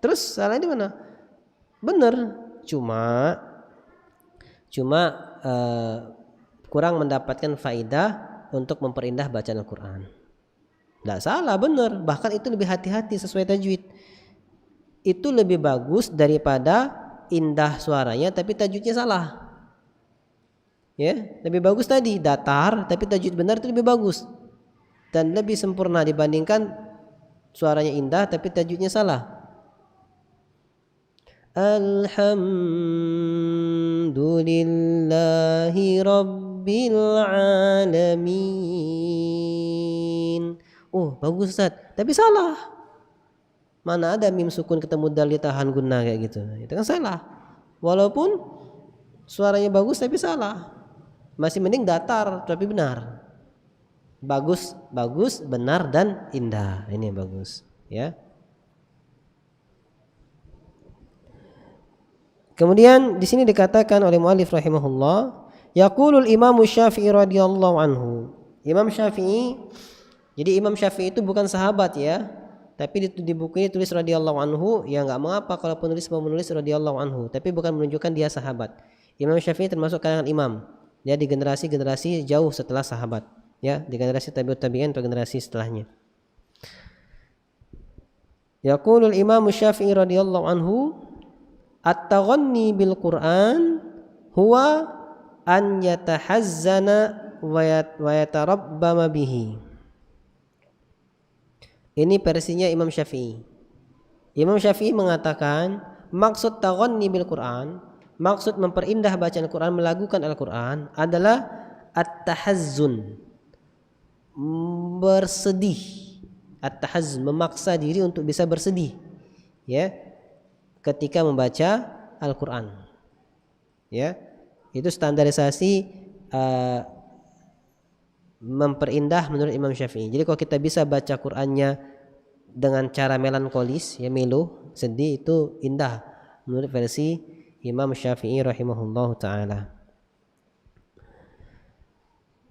terus salah di mana? Benar. Cuma kurang mendapatkan faidah untuk memperindah bacaan Al-Quran. Enggak salah, benar. Bahkan itu lebih hati-hati sesuai tajwid. Itu lebih bagus daripada indah suaranya tapi tajwidnya salah. Ya, lebih bagus tadi datar tapi tajwid benar itu lebih bagus dan lebih sempurna dibandingkan suaranya indah tapi tajwidnya salah. Alhamdulillahi rabbil alamin. Oh, bagus Ustaz, tapi salah. Mana ada mim sukun ketemu dal ditahan guna kayak gitu. Itu kan salah. Walaupun suaranya bagus tapi salah. Masih mending datar tapi benar. Bagus, benar dan indah. Ini bagus, ya. Kemudian di sini dikatakan oleh muallif rahimahullah, yaqulul Imam Syafi'i radhiyallahu anhu. Imam Syafi'i, jadi Imam Syafi'i itu bukan sahabat ya. Tapi di buku ini tulis radhiyallahu anhu, ya enggak mengapa kalau penulis mau menulis radhiyallahu anhu, tapi bukan menunjukkan dia sahabat. Imam Syafi'i termasuk kalangan imam. Dia di generasi jauh setelah sahabat, ya, di generasi tabi'ut tabi'in atau generasi setelahnya. Yaqulul Imam Syafi'i radhiyallahu anhu, at-taghanni bil Qur'an huwa an yatahazzana wa yatarabbama bihi. Ini versinya Imam Syafi'i. Imam Syafi'i mengatakan maksud taghanni bil Quran, maksud memperindah bacaan Al-Quran, melagukan Al-Quran adalah at-tahazzun, bersedih. At-tahazzun, memaksa diri untuk bisa bersedih, ya, ketika membaca Al-Quran. Ya, itu standarisasi memperindah menurut Imam Syafi'i. Jadi kalau kita bisa baca Qurannya dengan cara melankolis, ya, melo, sedih, itu indah menurut versi Imam Syafi'i rahimahullahu taala.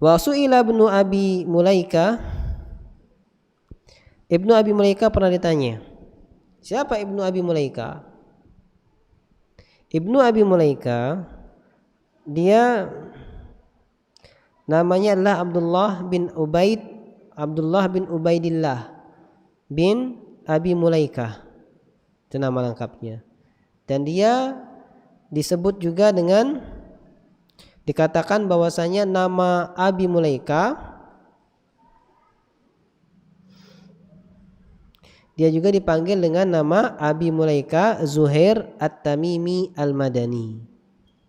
Wa su'ila Ibnu Abi Mulaika, Ibnu Abi Mulaika pernah ditanya. Siapa Ibnu Abi Mulaika? Ibnu Abi Mulaika, dia namanya adalah Abdullah bin Ubaidillah bin Abi Mulaika, itu nama lengkapnya. Dan dia disebut juga dengan, dikatakan bahwasanya nama Abi Mulaika, dia juga dipanggil dengan nama Abi Mulaika Zuhair At-Tamimi Al-Madani.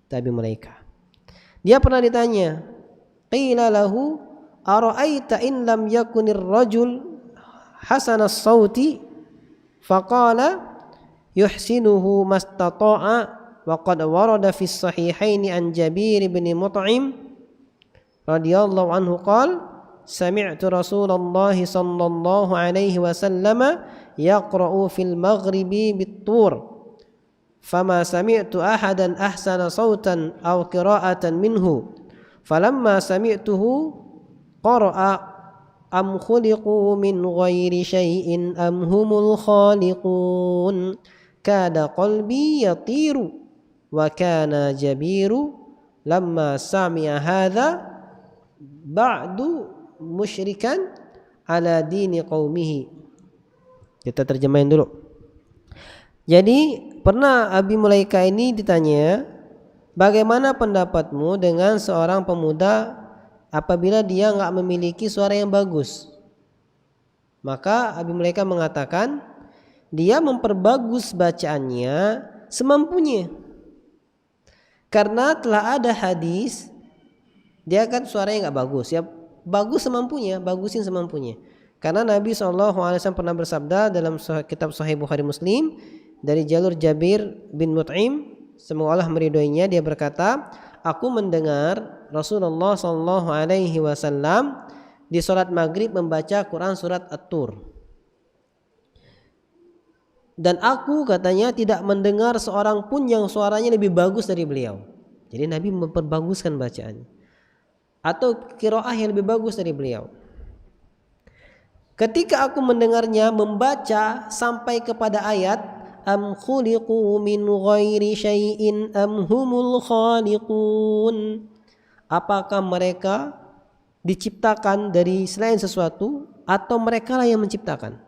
Abi Mulaika. Dia pernah ditanya, qila lahu ara'aita in lam yakunir rajul hasanas sauti faqala yuhsinuhu mastata'a wa qad warada fis sahihaini an Jabir bin Mut'im radhiyallahu anhu qala sami'tu Rasulullah sallallahu alaihi wasallam yaqra'u fil maghribi bit-tur fama sami'tu ahadan ahsana sautan aw qira'atan minhu falamma sami'tuhu qara'a am khuliqu min ghairi syai'in am humul khaliqun kada qalbi yatiru wa kana Jabiru lamma sami'a hadha ba'du musyrikan ala dini qaumihi. Kita terjemahin dulu. Jadi pernah Abi Mulaika ini ditanya, bagaimana pendapatmu dengan seorang pemuda apabila dia enggak memiliki suara yang bagus? Maka Abi Mulaika mengatakan, dia memperbagus bacaannya semampunya. Karena telah ada hadis, dia kan suaranya enggak bagus, ya bagus semampunya, bagusin semampunya. Karena Nabi SAW pernah bersabda dalam kitab Sahih Bukhari Muslim dari jalur Jabir bin Mut'im, semoga Allah meridhoinya, dia berkata, aku mendengar Rasulullah SAW di sholat maghrib membaca Quran surat At-Tur, dan aku, katanya, tidak mendengar seorang pun yang suaranya lebih bagus dari beliau. Jadi Nabi memperbaguskan bacaan atau qiraah yang lebih bagus dari beliau. Ketika aku mendengarnya membaca sampai kepada ayat am khuliqu min ghairi syai'in am humul khaliqun, apakah mereka diciptakan dari selain sesuatu atau mereka lah yang menciptakan.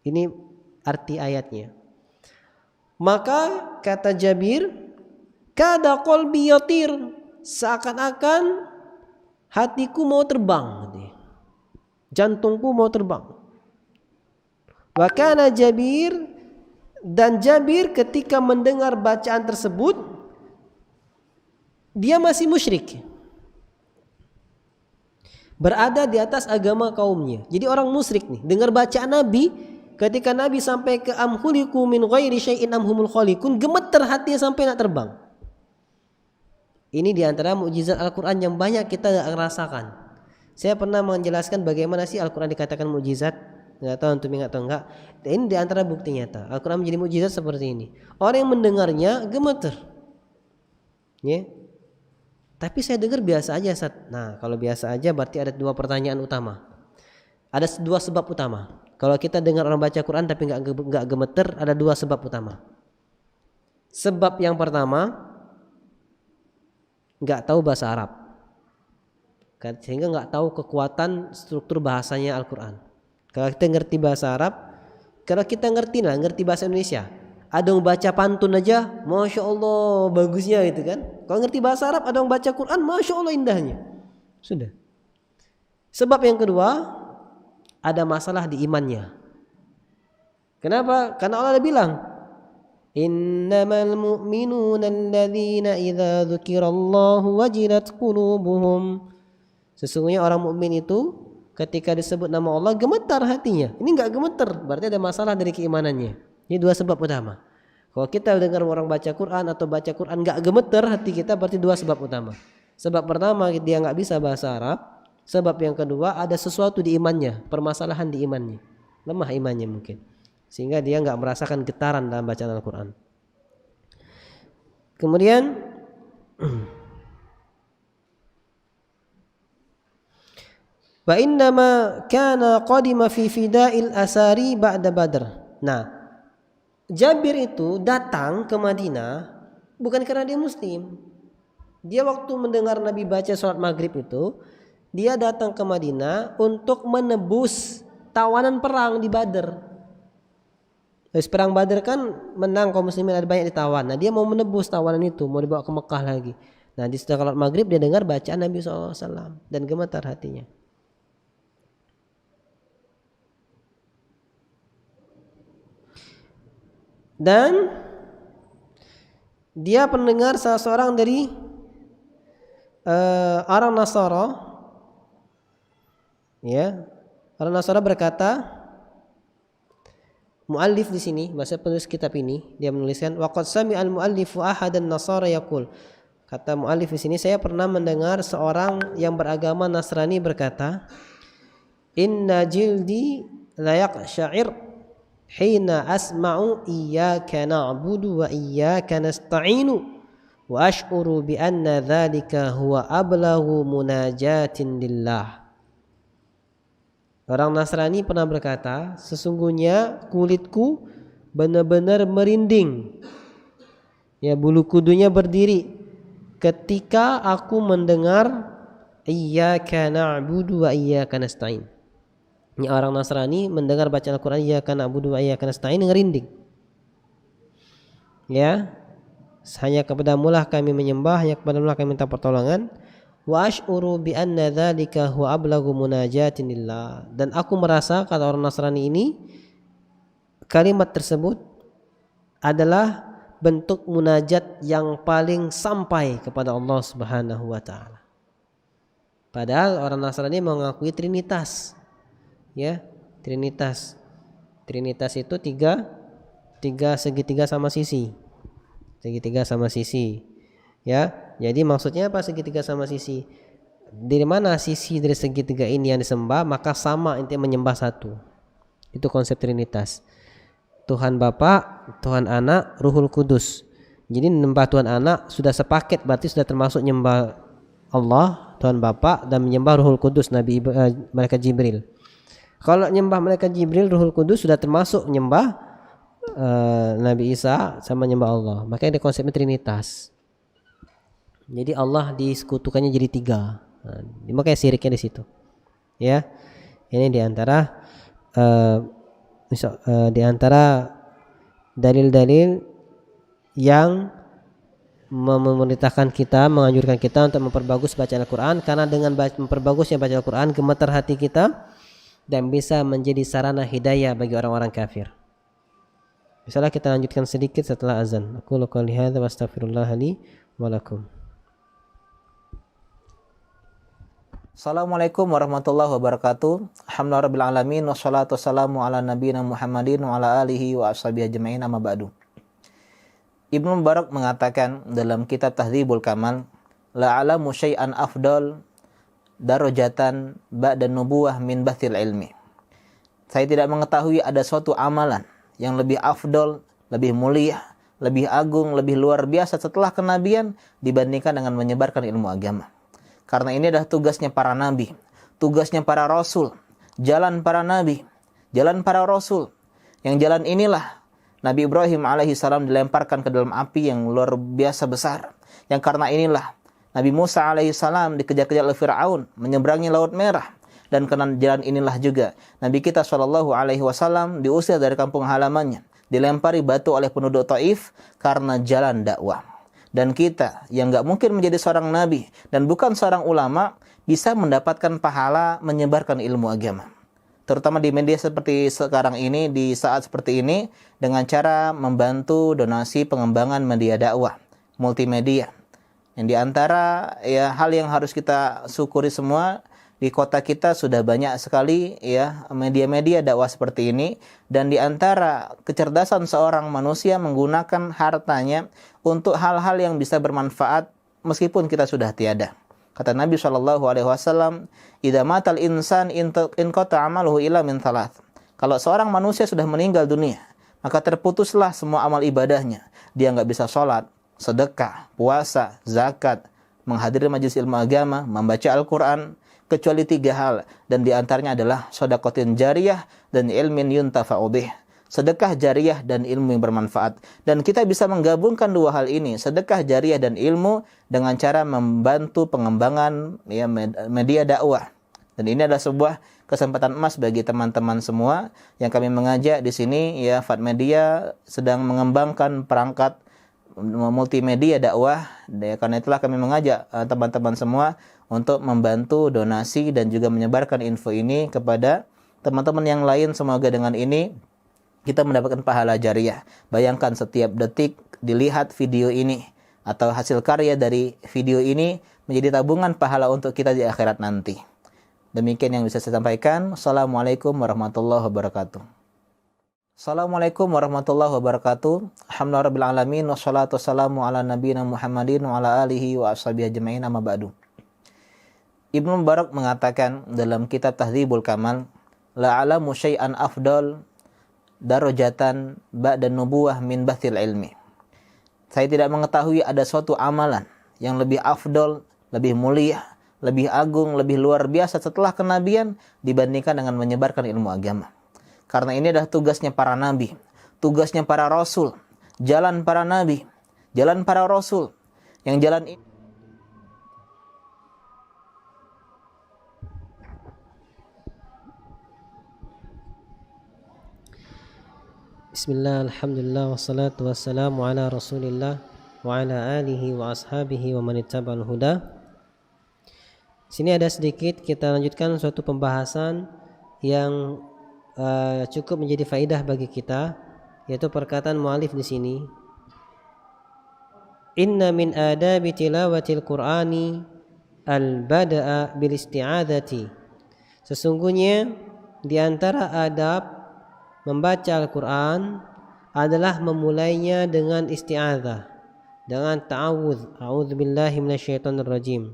Ini arti ayatnya. Maka kata Jabir, kada qalbi yatir, seakan-akan hatiku mau terbang, jantungku mau terbang. Wa kana Jabir, dan Jabir ketika mendengar bacaan tersebut dia masih musyrik, berada di atas agama kaumnya. Jadi orang musyrik nih dengar bacaan Nabi, ketika Nabi sampai ke am khuliqu min ghairi syai'in am humul khaliqun, gemeter hatinya sampai nak terbang. Ini diantara mukjizat Al-Quran yang banyak kita gak rasakan. Saya pernah menjelaskan bagaimana sih Al-Quran dikatakan mukjizat. Nggak tahu antum ingat atau enggak. Ini diantara bukti nyata Al-Quran menjadi mukjizat seperti ini. Orang yang mendengarnya gemeter, ya. Tapi saya dengar biasa aja, Ustaz. Nah, kalau biasa aja berarti ada dua pertanyaan utama. Ada dua sebab utama. Kalau kita dengar orang baca Quran tapi nggak gemeter, ada dua sebab utama. Sebab yang pertama, nggak tahu bahasa Arab, sehingga nggak tahu kekuatan struktur bahasanya Al-Quran. Kalau kita ngerti bahasa Arab, kalau kita ngerti bahasa Indonesia, ada yang baca pantun aja, masya Allah bagusnya gitu kan. Kalau ngerti bahasa Arab, ada yang baca Quran, masya Allah indahnya. Sudah. Sebab yang kedua, ada masalah di imannya. Kenapa? Karena Allah bilang, Innamal mu'minuna alladzina idza dzukirallahu wajilat qulubuhum. Sesungguhnya orang mukmin itu ketika disebut nama Allah gemetar hatinya. Ini enggak gemetar, berarti ada masalah dari keimanannya. Ini dua sebab utama. Kalau kita dengar orang baca Quran atau baca Quran enggak gemetar hati kita, berarti dua sebab utama. Sebab pertama dia enggak bisa bahasa Arab. Sebab yang kedua ada sesuatu di imannya, permasalahan di imannya. Lemah imannya mungkin. Sehingga dia enggak merasakan getaran dalam bacaan Al-Quran. Kemudian wa innama kana qadima fi fida'il asari ba'da Badr. Nah, Jabir itu datang ke Madinah bukan karena dia muslim. Dia waktu mendengar Nabi baca salat maghrib itu, dia datang ke Madinah untuk menebus tawanan perang di Badr. Perang Badr kan menang kaum muslimin, ada banyak ditawan. Nah dia mau menebus tawanan itu, mau dibawa ke Mekah lagi. Nah di setelah salat maghrib dia dengar bacaan Nabi SAW dan gemetar hatinya. Dan dia pendengar salah seorang dari orang Nasara, ya, orang Nasara berkata, muallif di sini, maksud penulis kitab ini, dia menuliskan waqad sami'al muallifu ahadan nasara yaqul. Kata muallif di sini, saya pernah mendengar seorang yang beragama Nasrani berkata, inna jildi la yaqsha'ir hina asma'u iyyaka na'budu wa iyyaka nasta'inu wa ash'uru bi anna dzalika huwa ablaghu munajatin lillah. Orang Nasrani pernah berkata, sesungguhnya kulitku benar-benar merinding, ya, bulu kudunya berdiri ketika aku mendengar iyyaka na'budu wa iyyaka nasta'in. Ini orang Nasrani mendengar bacaan Al-Quran iyyaka na'budu wa iyyaka nasta'in ngerinding. Ya, hanya kepadamu lah kami menyembah, hanya kepadamu lah kami minta pertolongan. Wa ash'uru bi anna dzalika huwa ablaghu munajatin lillah. Dan aku merasa, kata orang Nasrani ini, kalimat tersebut adalah bentuk munajat yang paling sampai kepada Allah Subhanahu wa taala. Padahal orang Nasrani mengakui Trinitas. Ya, Trinitas. Trinitas itu tiga segitiga sama sisi. Segitiga sama sisi. Ya, jadi maksudnya apa segitiga sama sisi? Dari mana sisi dari segitiga ini yang disembah, maka sama intinya menyembah satu. Itu konsep Trinitas. Tuhan Bapa, Tuhan Anak, Ruhul Kudus. Jadi menyembah Tuhan Anak sudah sepaket, berarti sudah termasuk menyembah Allah, Tuhan Bapa, dan menyembah Ruhul Kudus, malaikat Jibril. Kalau menyembah malaikat Jibril, Ruhul Kudus sudah termasuk menyembah Nabi Isa sama menyembah Allah. Makanya ada konsepnya Trinitas. Jadi Allah disekutukannya jadi tiga. Nah, makanya syiriknya di situ. Ya, ini diantara dalil-dalil yang memerintahkan kita, menganjurkan kita untuk memperbagus bacaan Al-Quran. Karena dengan memperbagusnya bacaan Al-Quran, gemetar hati kita dan bisa menjadi sarana hidayah bagi orang-orang kafir. Misalnya kita lanjutkan sedikit setelah azan. Aku qouli hadza wa astaghfirullah li wa lakum.
Assalamualaikum warahmatullahi wabarakatuh. Alhamdulillahirabbil alamin wassalatu wassalamu ala nabiyina Muhammadin wa ala alihi wa ashabihi ajmain, amma ba'du. Ibnu Mubarak mengatakan dalam kitab Tahdzibul Kamal, la alamu syai'an afdal darajatan ba'da nubuwah min bathil ilmi. Saya tidak mengetahui ada suatu amalan yang lebih afdal, lebih mulia, lebih agung, lebih luar biasa setelah kenabian dibandingkan dengan menyebarkan ilmu agama. Karena ini adalah tugasnya para nabi, tugasnya para rasul, jalan para nabi, jalan para rasul. Yang jalan inilah Nabi Ibrahim alaihissalam dilemparkan ke dalam api yang luar biasa besar. Yang karena inilah Nabi Musa alaihissalam dikejar-kejar oleh Fir'aun, menyeberangi Laut Merah. Dan karena jalan inilah juga Nabi kita SAW diusir dari kampung halamannya, dilempari batu oleh penduduk Taif karena jalan dakwah. Dan kita yang gak mungkin menjadi seorang nabi dan bukan seorang ulama bisa mendapatkan pahala menyebarkan ilmu agama. terutama di media seperti sekarang ini, di saat seperti ini, dengan cara membantu donasi pengembangan media dakwah multimedia. Yang diantara ya hal yang harus kita syukuri semua, di kota kita sudah banyak sekali ya media-media dakwah seperti ini, dan diantara kecerdasan seorang manusia menggunakan hartanya untuk hal-hal yang bisa bermanfaat meskipun kita sudah tiada. Kata Nabi SAW, "Idza matal insan in qata amaluhu illa min thalath." Kalau seorang manusia sudah meninggal dunia, maka terputuslah semua amal ibadahnya. Dia nggak bisa sholat, sedekah, puasa, zakat, menghadiri majelis ilmu agama, membaca Al-Quran, kecuali 3 hal. Dan diantaranya adalah shadaqatin jariyah dan ilmin yuntafa'u bih. Sedekah jariyah dan ilmu yang bermanfaat. Dan kita bisa menggabungkan 2 hal ini, sedekah jariyah dan ilmu, dengan cara membantu pengembangan ya, media dakwah. Dan ini adalah sebuah kesempatan emas bagi teman-teman semua yang kami mengajak di sini ya. Fat Media sedang mengembangkan perangkat multimedia dakwah. Karena itulah kami mengajak teman-teman semua untuk membantu donasi dan juga menyebarkan info ini kepada teman-teman yang lain. Semoga dengan ini kita mendapatkan pahala jariyah. Bayangkan setiap detik dilihat video ini atau hasil karya dari video ini menjadi tabungan pahala untuk kita di akhirat nanti. Demikian yang bisa saya sampaikan. Assalamualaikum warahmatullahi wabarakatuh. Assalamualaikum warahmatullahi wabarakatuh. Alhamdulillahirabbil alamin wassalatu wassalamu ala nabiyina Muhammadin wa ala alihi wa ashabihi ajmain, amma ba'du. Ibnu Mubarak mengatakan dalam kitab Tahdzibul Kamal, la alamu syai'an afdal darajatan ba'da nubuwah min bathil ilmi. Saya tidak mengetahui ada suatu amalan yang lebih afdal, lebih mulia, lebih agung, lebih luar biasa setelah kenabian dibandingkan dengan menyebarkan ilmu agama. Karena ini adalah tugasnya para nabi, tugasnya para rasul, jalan para nabi, jalan para rasul. Yang jalan ini
Bismillah, alhamdulillah, wassalatu wassalamu ala rasulillah wa ala alihi wa ashabihi wa man ittaba'al huda. Sini ada sedikit kita lanjutkan suatu pembahasan yang cukup menjadi faidah bagi kita, yaitu perkataan mu'alif di sini. Inna min adabi tilawatil Qur'ani al-bada'a bil isti'adzati. Sesungguhnya di antara adab membaca Al-Quran adalah memulainya dengan isti'adzah, dengan ta'awudz, a'udzubillahi minasyaitonirrajim.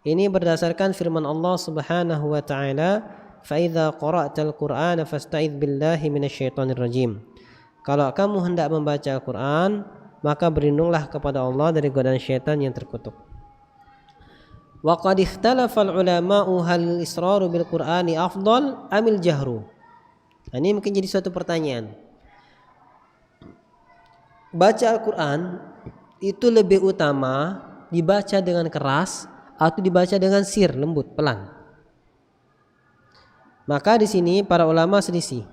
Ini berdasarkan firman Allah Subhanahu wa taala, fa idza qara'tal Qur'ana fasta'idz billahi minasyaitonirrajim. Kalau kamu hendak membaca Al-Quran, maka berlindunglah kepada Allah dari godaan syaitan yang terkutuk. Wa qad ikhtalafa al-ulama'u hal israru bil Qur'ani afdal amil jahru. Ini mungkin jadi suatu pertanyaan. Baca Al-Quran itu lebih utama dibaca dengan keras atau dibaca dengan sir, lembut, pelan. Maka di sini para ulama selisih.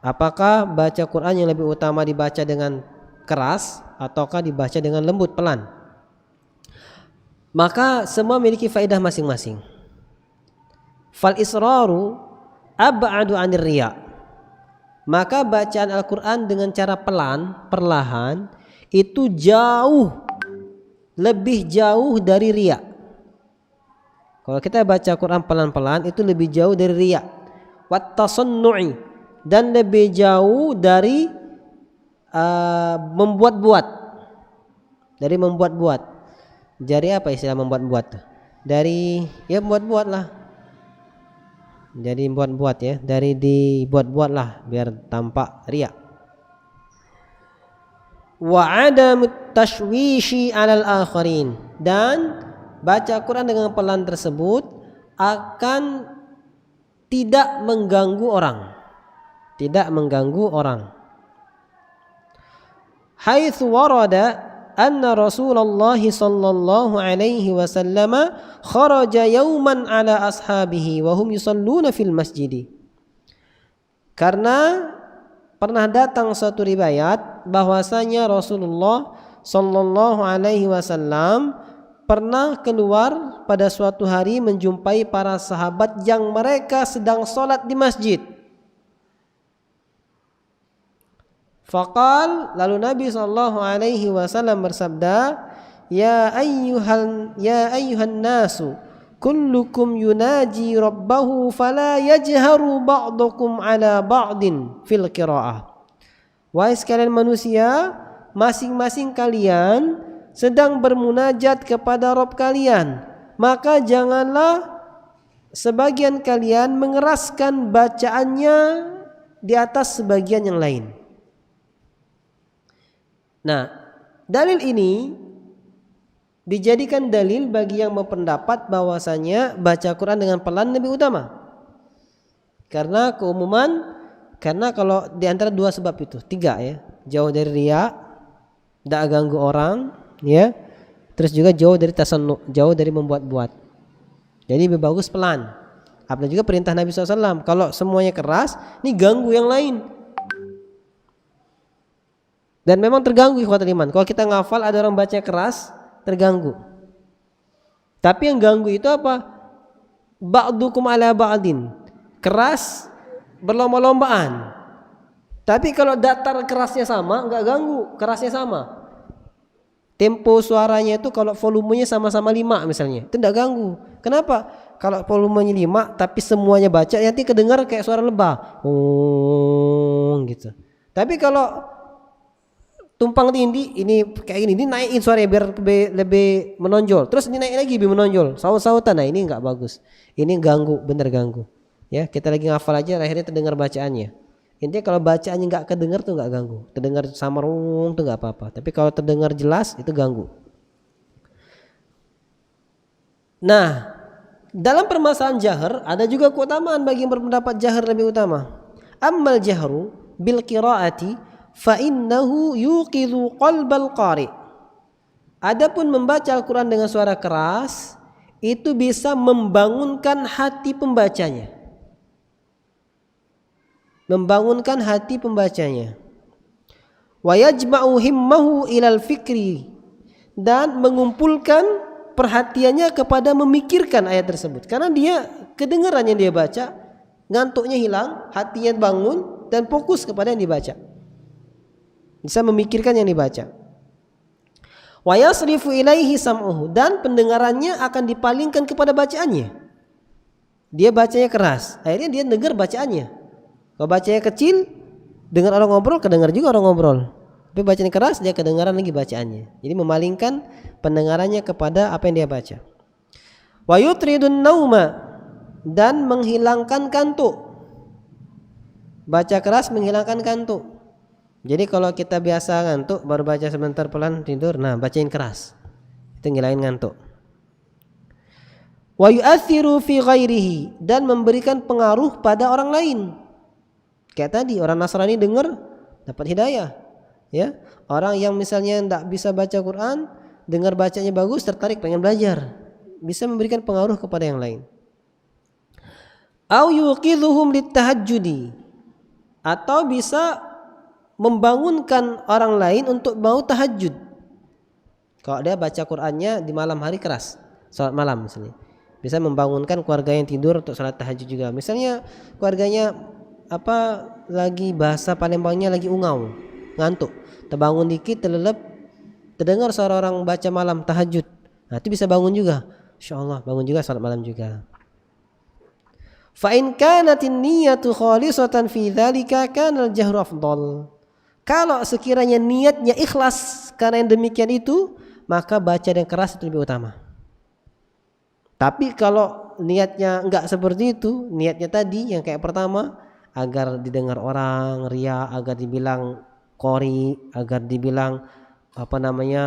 Apakah baca Quran yang lebih utama dibaca dengan keras ataukah dibaca dengan lembut, pelan? Maka semua memiliki faedah masing-masing. Fal israru ab'adu 'anir riya. Maka bacaan Al-Quran dengan cara pelan, perlahan, itu lebih jauh dari riya. Kalau kita baca Quran pelan-pelan itu lebih jauh dari riya. Wat tasannu'i, dan lebih jauh dari membuat-buat. Dari membuat-buat. Jadi apa istilah membuat-buat? Dari ya membuat-buat lah. Jadi buat-buat ya, dari dibuat-buat lah biar tampak riya. Wa adam tashwishi 'alal akharin, dan baca Quran dengan pelan tersebut akan tidak mengganggu orang. Tidak mengganggu orang. Haitsu warada anna Rasulullah sallallahu alaihi wasallam kharaja yawman ala ashabihi wa hum yusalluna fil masjid. Karena pernah datang suatu riwayat bahwasanya Rasulullah sallallahu alaihi wasallam pernah keluar pada suatu hari menjumpai para sahabat yang mereka sedang sholat di masjid. Faqal, lalu Nabi SAW bersabda, ya ayyuhan nasu, kullukum yunaji rabbahu fala yajharu ba'dukum ala ba'din fil qira'ah. Wahai sekalian manusia, masing-masing kalian sedang bermunajat kepada Rabb kalian, maka janganlah sebagian kalian mengeraskan bacaannya di atas sebagian yang lain. Nah, dalil ini dijadikan dalil bagi yang berpendapat bahwasanya baca Quran dengan pelan lebih utama. Karena kalau di antara dua sebab itu, tiga ya, jauh dari riya, tidak ganggu orang, ya, terus juga jauh dari tasannu, jauh dari membuat-buat. Jadi lebih bagus pelan. Apalagi juga perintah Nabi SAW, kalau semuanya keras, ini ganggu yang lain. Dan memang terganggu ikhwatul iman. Kalau kita ngafal ada orang baca keras, terganggu. Tapi yang ganggu itu apa? Ba'dukum ala ba'din. Keras berlomba-lombaan. Tapi kalau datar kerasnya sama, enggak ganggu, kerasnya sama. Tempo suaranya itu kalau volumenya sama-sama 5 misalnya, itu enggak ganggu. Kenapa? Kalau volumenya 5 tapi semuanya baca, nanti kedengar kayak suara lebah. Gitu. Tapi kalau tumpang tindih, ini kayak gini, ini naikin suaranya biar lebih menonjol. Terus ini naik lagi lebih menonjol. Saut-sautan, nah ini enggak bagus. Ini ganggu, bener ganggu. Ya, kita lagi ngafal aja akhirnya terdengar bacaannya. Intinya kalau bacaannya enggak kedengar tuh enggak ganggu. Terdengar samarung tuh enggak apa-apa. Tapi kalau terdengar jelas itu ganggu. Nah, dalam permasalahan jahar ada juga keutamaan bagi yang berpendapat jahar lebih utama. Ammal jahru bil qiraati fa innahu yuqidhu qalbal qari. Adapun membaca Al-Qur'an dengan suara keras itu bisa membangunkan hati pembacanya. Membangunkan hati pembacanya. Wa yajma'u himmahu ilal fikri, dan mengumpulkan perhatiannya kepada memikirkan ayat tersebut. Karena dia kedengaran yang dia baca, ngantuknya hilang, hatinya bangun dan fokus kepada yang dibaca. Bisa memikirkan yang dibaca. Wa yasrifu ilaihi sam'uhu, dan pendengarannya akan dipalingkan kepada bacaannya. Dia bacanya keras, akhirnya dia dengar bacaannya. Kalau bacanya kecil, dengar orang ngobrol, kedengar juga orang ngobrol. Tapi bacanya keras, dia kedengaran lagi bacaannya. Jadi memalingkan pendengarannya kepada apa yang dia baca. Wa yutridun nauma, dan menghilangkan kantuk. Baca keras menghilangkan kantuk. Jadi kalau kita biasa ngantuk baru baca sebentar pelan tidur, nah bacain keras, itu ngilangin ngantuk. Wa yu'athiru fi ghairihi, dan memberikan pengaruh pada orang lain. Kayak tadi orang Nasrani dengar dapat hidayah, ya. Orang yang misalnya tidak bisa baca Quran, dengar bacanya bagus, tertarik pengen belajar, bisa memberikan pengaruh kepada yang lain. Au yuqidhuhum litahajjudi, atau bisa membangunkan orang lain untuk mau tahajud. Kalau dia baca Qur'annya di malam hari keras, salat malam misalnya, bisa membangunkan keluarga yang tidur untuk salat tahajud juga. Misalnya keluarganya lagi bahasa Palembangnya lagi ungau, ngantuk, terbangun dikit, terlelap, terdengar suara orang baca malam tahajud. Nah, itu bisa bangun juga. Insyaallah bangun juga, salat malam juga. Fa in kanatin niyyatu khalisatan fi dzalika kana al-jahru afdal. Kalau sekiranya niatnya ikhlas karena yang demikian itu, maka baca yang keras itu lebih utama. Tapi kalau niatnya enggak seperti itu, niatnya tadi yang kayak pertama, agar didengar orang, riya, agar dibilang qori, agar dibilang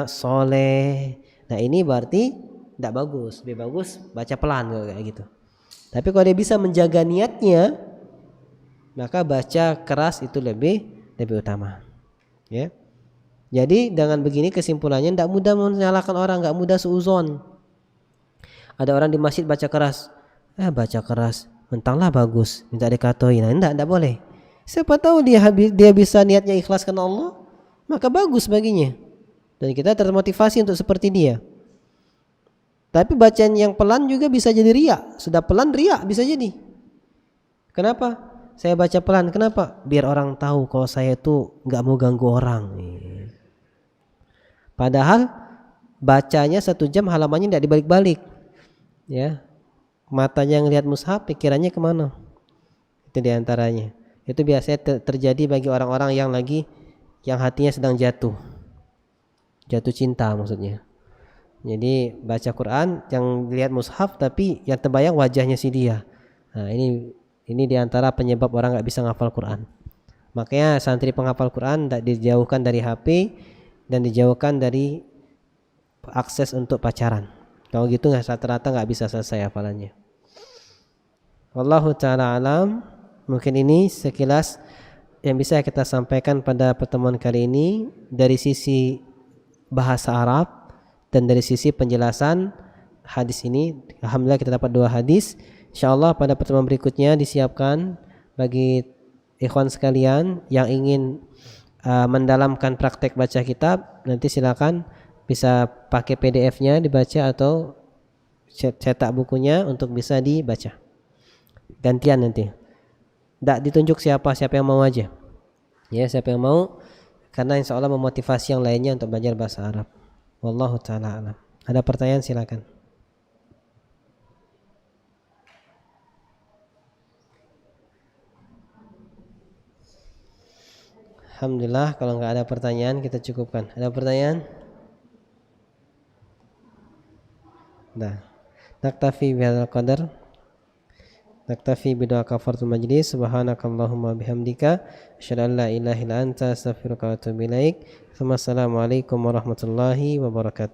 soleh. Nah ini berarti tidak bagus. Lebih bagus baca pelan kayak gitu. Tapi kalau dia bisa menjaga niatnya, maka baca keras itu lebih utama. Ya. Jadi dengan begini kesimpulannya tidak mudah menyalahkan orang, tidak mudah suuzon. Ada orang di masjid baca keras, baca keras, mentanglah bagus, minta dikatoin. Nah, tidak boleh. Siapa tahu dia bisa niatnya ikhlas karena Allah, maka bagus baginya. Dan kita termotivasi untuk seperti dia. Tapi bacaan yang pelan juga bisa jadi riak. Sudah pelan riak bisa jadi. Kenapa? Saya baca pelan. Kenapa? Biar orang tahu kalau saya itu nggak mau ganggu orang. Padahal bacanya 1 jam halamannya tidak dibalik-balik. Ya, matanya ngelihat mushaf, pikirannya kemana? Itu diantaranya. Itu biasanya terjadi bagi orang-orang yang hatinya sedang jatuh cinta maksudnya. Jadi baca Quran yang dilihat mushaf tapi yang terbayang wajahnya si dia. Nah, ini diantara penyebab orang nggak bisa ngafal Quran. Makanya santri penghafal Quran dijauhkan dari HP dan dijauhkan dari akses untuk pacaran. Kalau gitu rata-rata nggak bisa selesai hafalannya. Wallahu ta'ala alam. Mungkin ini sekilas yang bisa kita sampaikan pada pertemuan kali ini dari sisi bahasa Arab dan dari sisi penjelasan hadis ini. Alhamdulillah kita dapat 2 hadis. Insyaallah pada pertemuan berikutnya disiapkan bagi ikhwan sekalian yang ingin mendalamkan praktek baca kitab, nanti silakan bisa pakai PDF-nya dibaca atau cetak bukunya untuk bisa dibaca. Gantian nanti. Tidak ditunjuk siapa yang mau aja. Ya, siapa yang mau, karena insya Allah memotivasi yang lainnya untuk belajar bahasa Arab. Wallahu ta'ala alam. Ada pertanyaan silakan. Alhamdulillah, kalau nggak ada pertanyaan kita cukupkan. Ada pertanyaan? Nah, naktafi bihadzal qadar. Naktafi bidoa kafaratul majlis. Subhanakallahumma bihamdika asyhadu an la ilaha illa anta astaghfiruka wa atubu ilaik. Assalamualaikum warahmatullahi wabarakatuh.